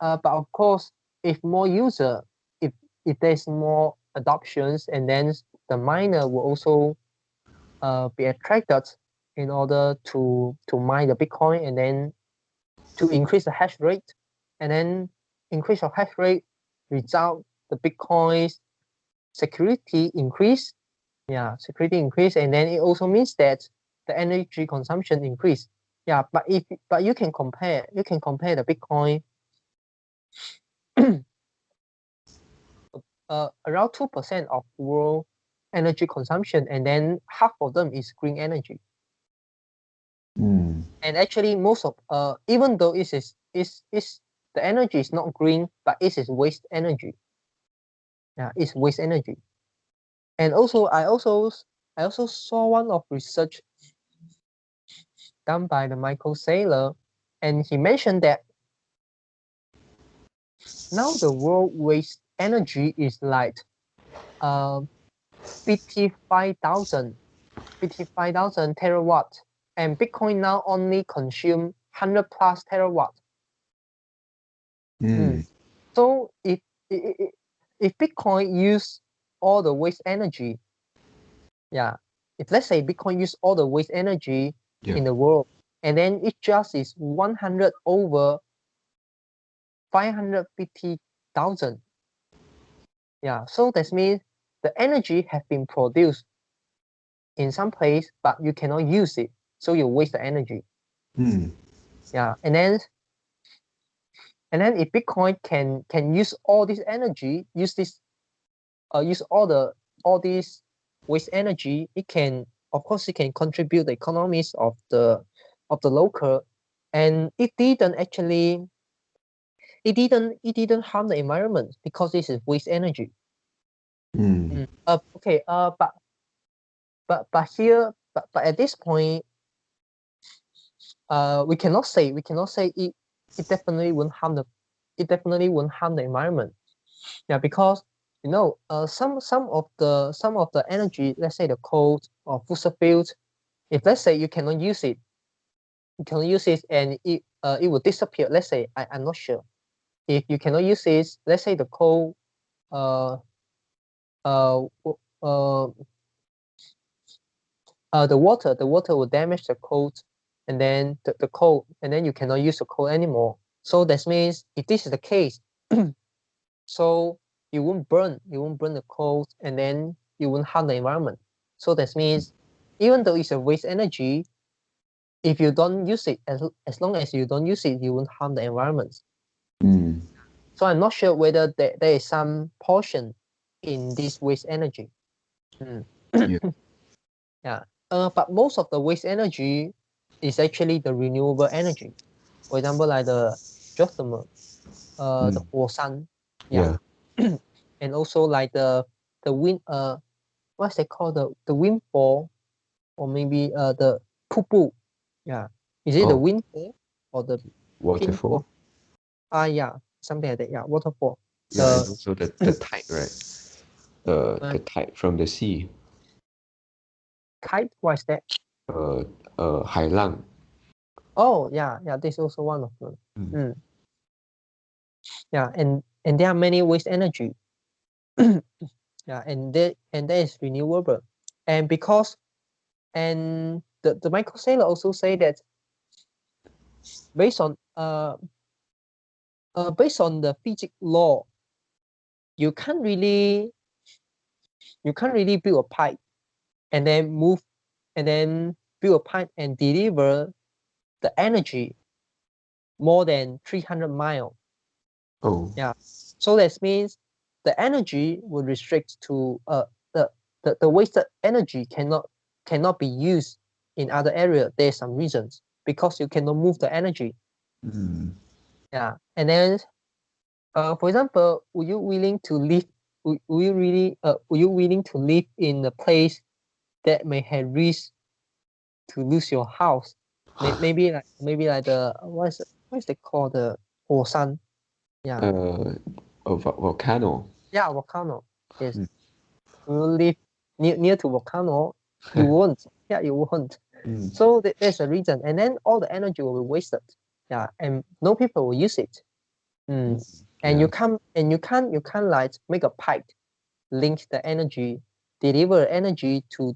of course, if more user, if there's more adoptions, and then the miner will also be attracted in order to mine the Bitcoin, and then to increase the hash rate, and then increase of hash rate result the Bitcoin's security increase. Yeah, security increase, and then it also means that the energy consumption increase. Yeah, but you can compare the Bitcoin around 2% of world energy consumption, and then half of them is green energy. mm, And actually, most of even though it is the energy is not green, but it is waste energy. Yeah, it's waste energy. And also, I also saw one of research done by the Michael Saylor, and he mentioned that now the world waste energy is like uh 55,000 terawatt, and Bitcoin now only consume 100 plus terawatt. mm, So if Bitcoin use all the waste energy, yeah, if let's say Bitcoin use all the waste energy yeah. in the world, and then it just is 100 over 550,000. Yeah, so that means the energy have been produced in some place, but you cannot use it, so you waste the energy. Mm, Yeah, and then if Bitcoin can use all this energy, use all this waste energy, it can, of course, it can contribute the economies of the local, and it didn't harm the environment because this is waste energy. mm, Okay. But at this point, we cannot say it definitely won't harm the environment. Yeah, because some of the energy, let's say the coal or fossil fuels, if let's say you cannot use it, and it will disappear. Let's say I'm not sure if you cannot use it. Let's say the coal uh uh uh the water will damage the coal, and then the coal, and then you cannot use the coal anymore. So that means if this is the case, so you won't burn the coal, and then you won't harm the environment. So that means even though it's a waste energy, if you don't use it, as long as you don't use it, you won't harm the environment. mm, So I'm not sure whether there is some portion in this waste energy. Yeah. Yeah. But most of the waste energy is actually the renewable energy. For example, like the geothermal, the Mm. 火山, yeah, Yeah. and also like the wind, what's they called, the windfall, or maybe the 瀑布, yeah. Is it the Oh, windfall or the waterfall. pinfall? Yeah, something like that. Yeah, waterfall. Yeah, and The also the tide, right? The tide from the sea. kite, what's that? Uh, 海浪. Oh, yeah, yeah. This is also one of them. Mm. Mm. Yeah, and there are many waste energy. Yeah, and there is renewable, and because the Michael Saylor also say that based on based on the physics law, you can't really build a pipe and then move and then build a pipe and deliver the energy more than 300 miles. Oh. Yeah, so that means the energy will restrict to the the wasted energy cannot be used in other area. There's some reasons because you cannot move the energy. Mm. Yeah, and then for example, were you willing to live? Were you really were you willing to live in a place that may have risk to lose your house? Maybe like the what is it called, the 火山? Yeah, Uh, a volcano. yeah, volcano. Yes, Mm. you live near to volcano, you won't. Yeah, you won't. Mm. So there's a reason, and then all the energy will be wasted. Yeah, and no people will use it. And Yeah. you can't like make a pipe, link the energy, deliver energy to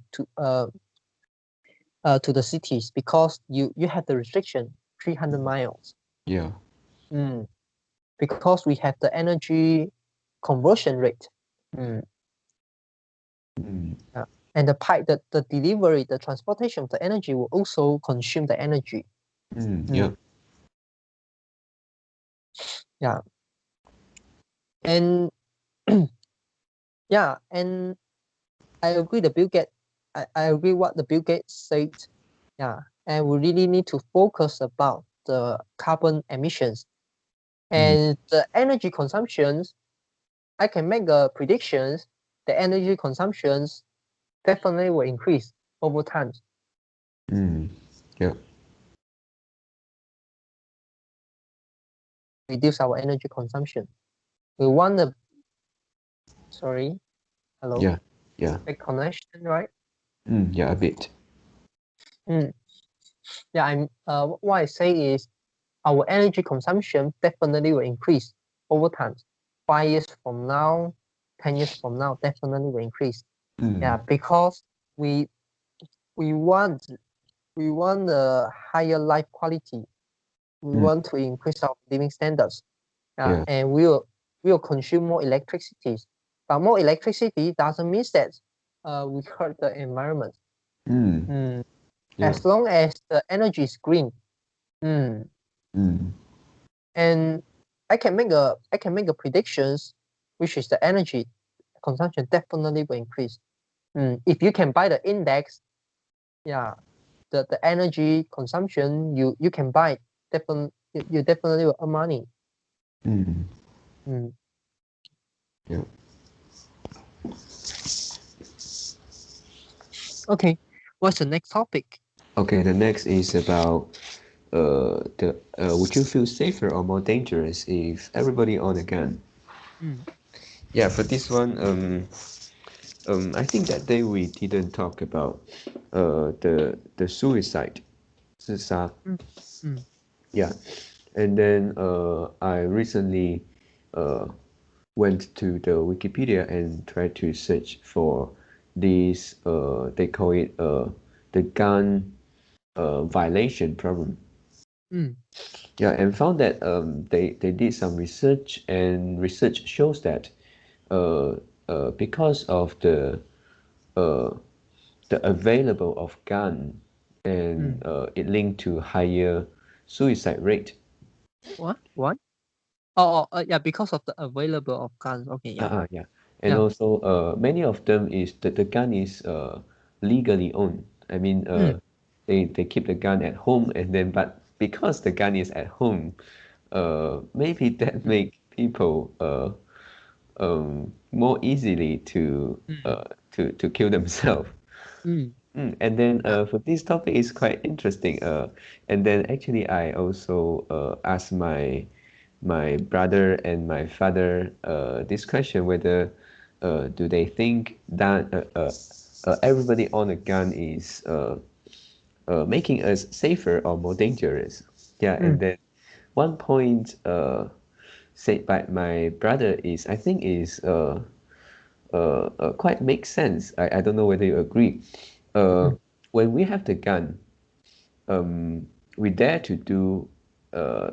the cities because you have the restriction 300 miles. Yeah. Because we have the energy conversion rate. Mm. Yeah. And the pipe, the delivery, the transportation of the energy will also consume the energy. Yeah. Yeah. And yeah, and I agree the Bill Gates, I agree what the Bill Gates said. Yeah. And we really need to focus about the carbon emissions Mm. and the energy consumptions. I can make a predictions. The energy consumptions definitely will increase over time. Mm. Yeah. Reduce our energy consumption. We want the sorry, hello, Yeah. Yeah. a connection, right? Yeah, a bit. Mm. Yeah, what I say is our energy consumption definitely will increase over time. 5 years from now, 10 years from now, definitely will increase. Yeah, because we we want we want a higher life quality. We want to increase our living standards. Yeah. And we will consume more electricity. But more electricity doesn't mean that we hurt the environment. Yeah. As long as the energy is green. Mm. And I can make a predictions, which is the energy consumption definitely will increase. If you can buy the index, yeah, the energy consumption you can buy, you definitely will earn money. Mm. Mm. Yeah. Okay, what's the next topic? Okay, the next is about the would you feel safer or more dangerous if everybody owned a gun? Mm. Yeah, for this one, I think that day we didn't talk about the suicide, 自杀. Mm. Mm. Yeah, and then I recently uh went to the Wikipedia and tried to search for these they call it the gun violation problem. Mm. Yeah, and found that they did some research, and research shows that uh, because of uh, the available of gun, and Mm. it linked to higher suicide rate. What? What? Oh, yeah, because of the available of guns. Okay, yeah. Yeah, And Yeah. also many of them is that the gun is legally owned. I mean Mm, they keep the gun at home, and then but because the gun is at home, maybe that make people more easily mm, to kill themselves. mm. And then Yeah. for this topic is quite interesting. And then actually I also asked my brother and my father this question whether do they think that everybody on a gun is making us safer or more dangerous. Yeah, and Mm, then one point said by my brother is I think is quite makes sense. I don't know whether you agree. Uh, mm, when we have the gun, um, we dare to do uh,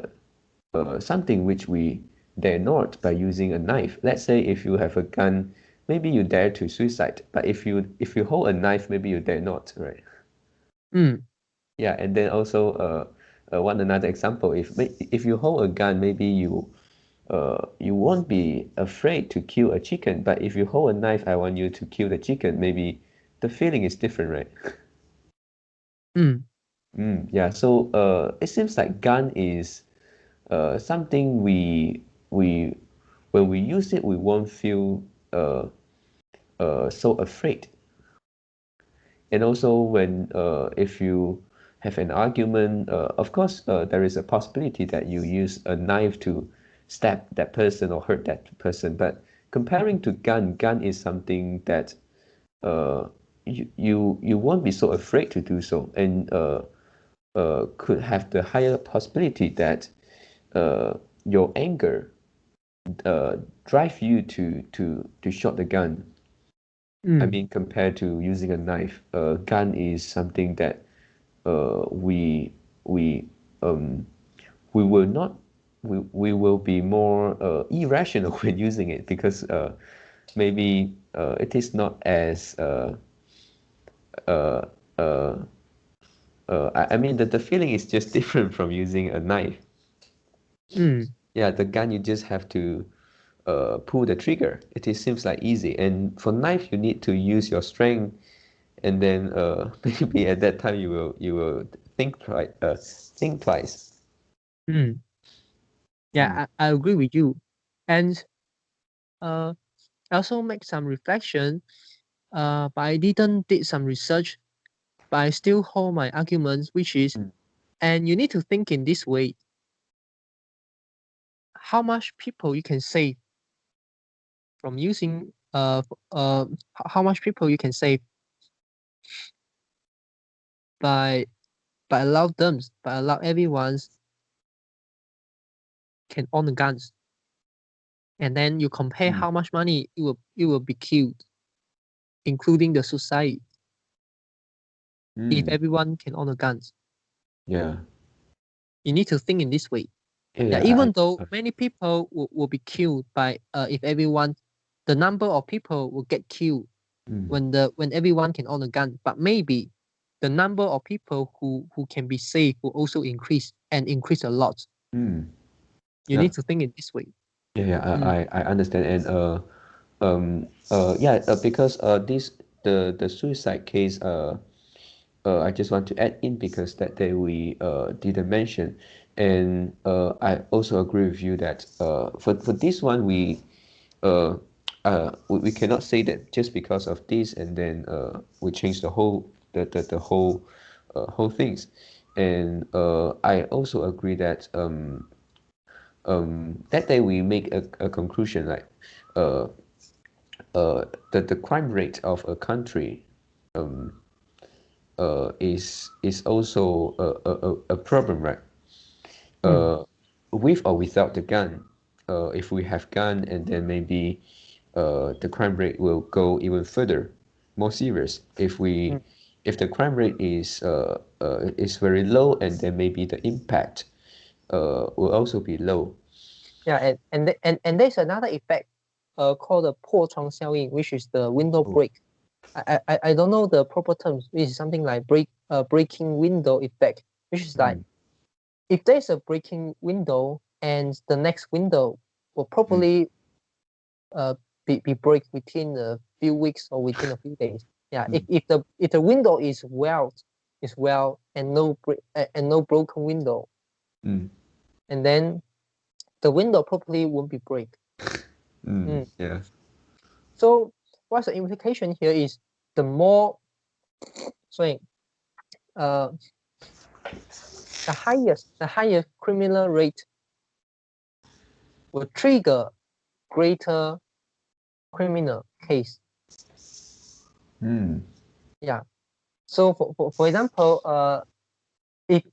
something which we dare not by using a knife. Let's say if you have a gun, maybe you dare to suicide, but if you hold a knife, maybe you dare not, right? mm, Yeah, and then also one another example, if you hold a gun, maybe you won't be afraid to kill a chicken, but if you hold a knife, I want you to kill the chicken, maybe the feeling is different, right? mm, Yeah, so it seems like gun is something we when we use it, we won't feel uh, so afraid. And also when if you have an argument, of course there is a possibility that you use a knife to stab that person or hurt that person. But comparing to gun is something that uh, you won't be so afraid to do so, and could have the higher possibility that uh, your anger uh, drive you to shot the gun. I mm, mean, compared to using a knife, a gun is something that we we um we will not we will be more irrational when using it because maybe it is not as uh, uh, I mean the feeling is just different from using a knife. mm, Yeah, the gun you just have to pull the trigger. Seems like easy, and for knife you need to use your strength, and then maybe at that time you will think twice. mm. Mm, Yeah, I agree with you. And uh, I also make some reflection. But I didn't did some research, but I still hold my arguments, which is, mm, and you need to think in this way: how much people you can save from using how much people you can save by allow everyone's can own the guns, and then you compare mm, how much money it will be killed, including the society, if mm. everyone can own the guns. Yeah, You need to think in this way. yeah, Yeah, yeah. even though many people will be killed by if everyone, the number of people will get killed Mm, when everyone can own a gun, but maybe the number of people who can be saved will also increase and increase a lot. mm. You Yeah, need to think in this way. yeah, yeah. Mm, I understand, and yeah, because this the suicide case I just want to add in because that day we didn't mention, and I also agree with you that for this one uh, we cannot say that just because of this and then we change the whole the whole things, and I also agree that that day we make a conclusion like uh, the crime rate of a country um, is also a problem, right? mm, Uh, with or without the gun, if we have gun, and then maybe the crime rate will go even further, more serious. mm. If the crime rate is very low, and then maybe the impact will also be low. Yeah, and there's another effect called the 破窗效应, which is the window Oh. break. I don't know the proper terms, which is something like breaking window effect, which is like Mm, if there's a breaking window and the next window will mm, probably uh, be break within a few weeks or within a few days. Yeah, if the window is well and no broken window, Mm. and then the window probably won't be break. Yeah. So what's the implication here is the more so the highest criminal rate will trigger greater criminal case. Yeah. So for example, if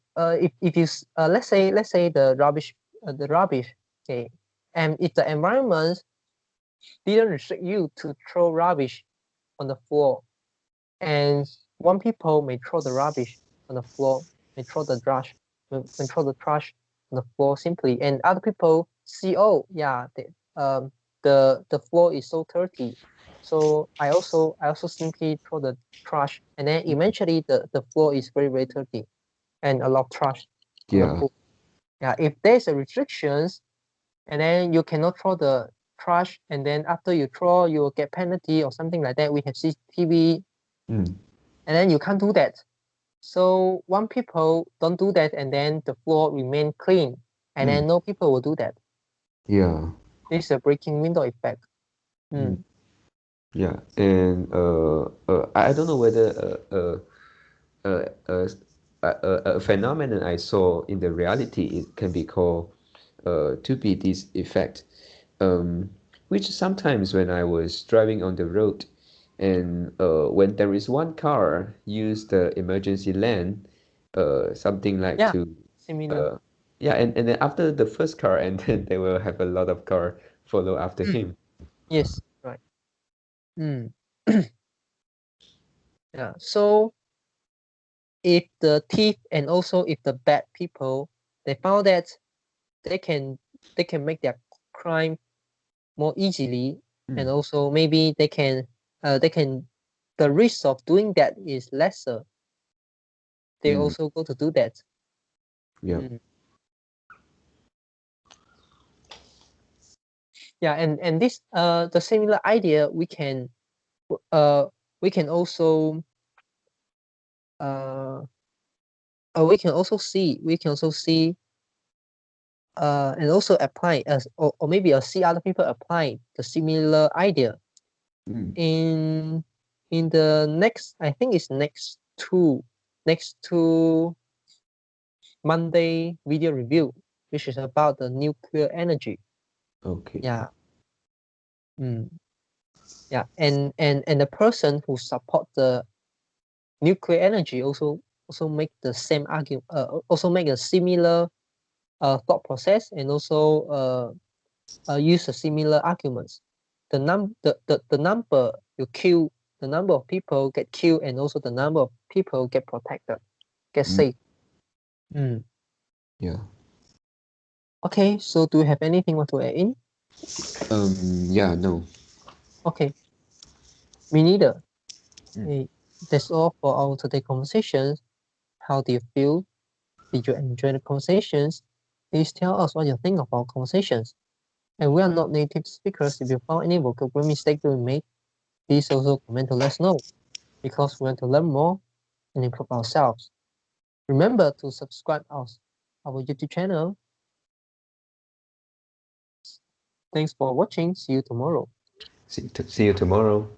you let's say the rubbish, okay, and if the environment didn't restrict you to throw rubbish on the floor, and one people may throw the rubbish on the floor, may throw the trash, on the floor simply, and other people see, oh yeah, the floor is so dirty, so I also simply throw the trash, and then eventually the floor is very very dirty, and a lot of trash on the Yeah. floor. Yeah, if there's a restrictions, and then you cannot throw the trash, and then after you throw, you will get penalty or something like that. We have CCTV, and then you can't do that. So one people don't do that, and then the floor remain clean, and then no people will do that. Yeah. This is a breaking window effect. Yeah. And I don't know whether uh, uh, a phenomenon I saw in the reality it can be called to be this effect, which sometimes when I was driving on the road, and when there is one car use the emergency lane, something like Yeah, to similar. uh, yeah, and then after the first car, and then they will have a lot of car follow after him. Yes, right. Yeah. So if the thief and also if the bad people, they found that they can make their crime more easily, and also maybe they can the risk of doing that is lesser. They also go to do that. Yeah. Yeah, and this the similar idea uh we can also uh we can also see and also apply as or maybe see other people apply the similar idea in the next, I think it's next two Monday video review, which is about the nuclear energy. Okay. Yeah. Yeah, and the person who support the nuclear energy also make the same argument, also make a similar thought process, and also use a similar arguments. The number you kill, the number of people get killed, and also the number of people get protected, get safe. Yeah. Okay, so do you have anything want to add in? Yeah, no. Okay, me neither. Okay, that's all for our today conversations. How do you feel? Did you enjoy the conversations? Please tell us what you think of our conversations. And we are not native speakers. If you found any vocabulary mistake that we made, please also comment to let us know, because we want to learn more and improve ourselves. Remember to subscribe our YouTube channel. Thanks for watching. See you tomorrow. See you tomorrow.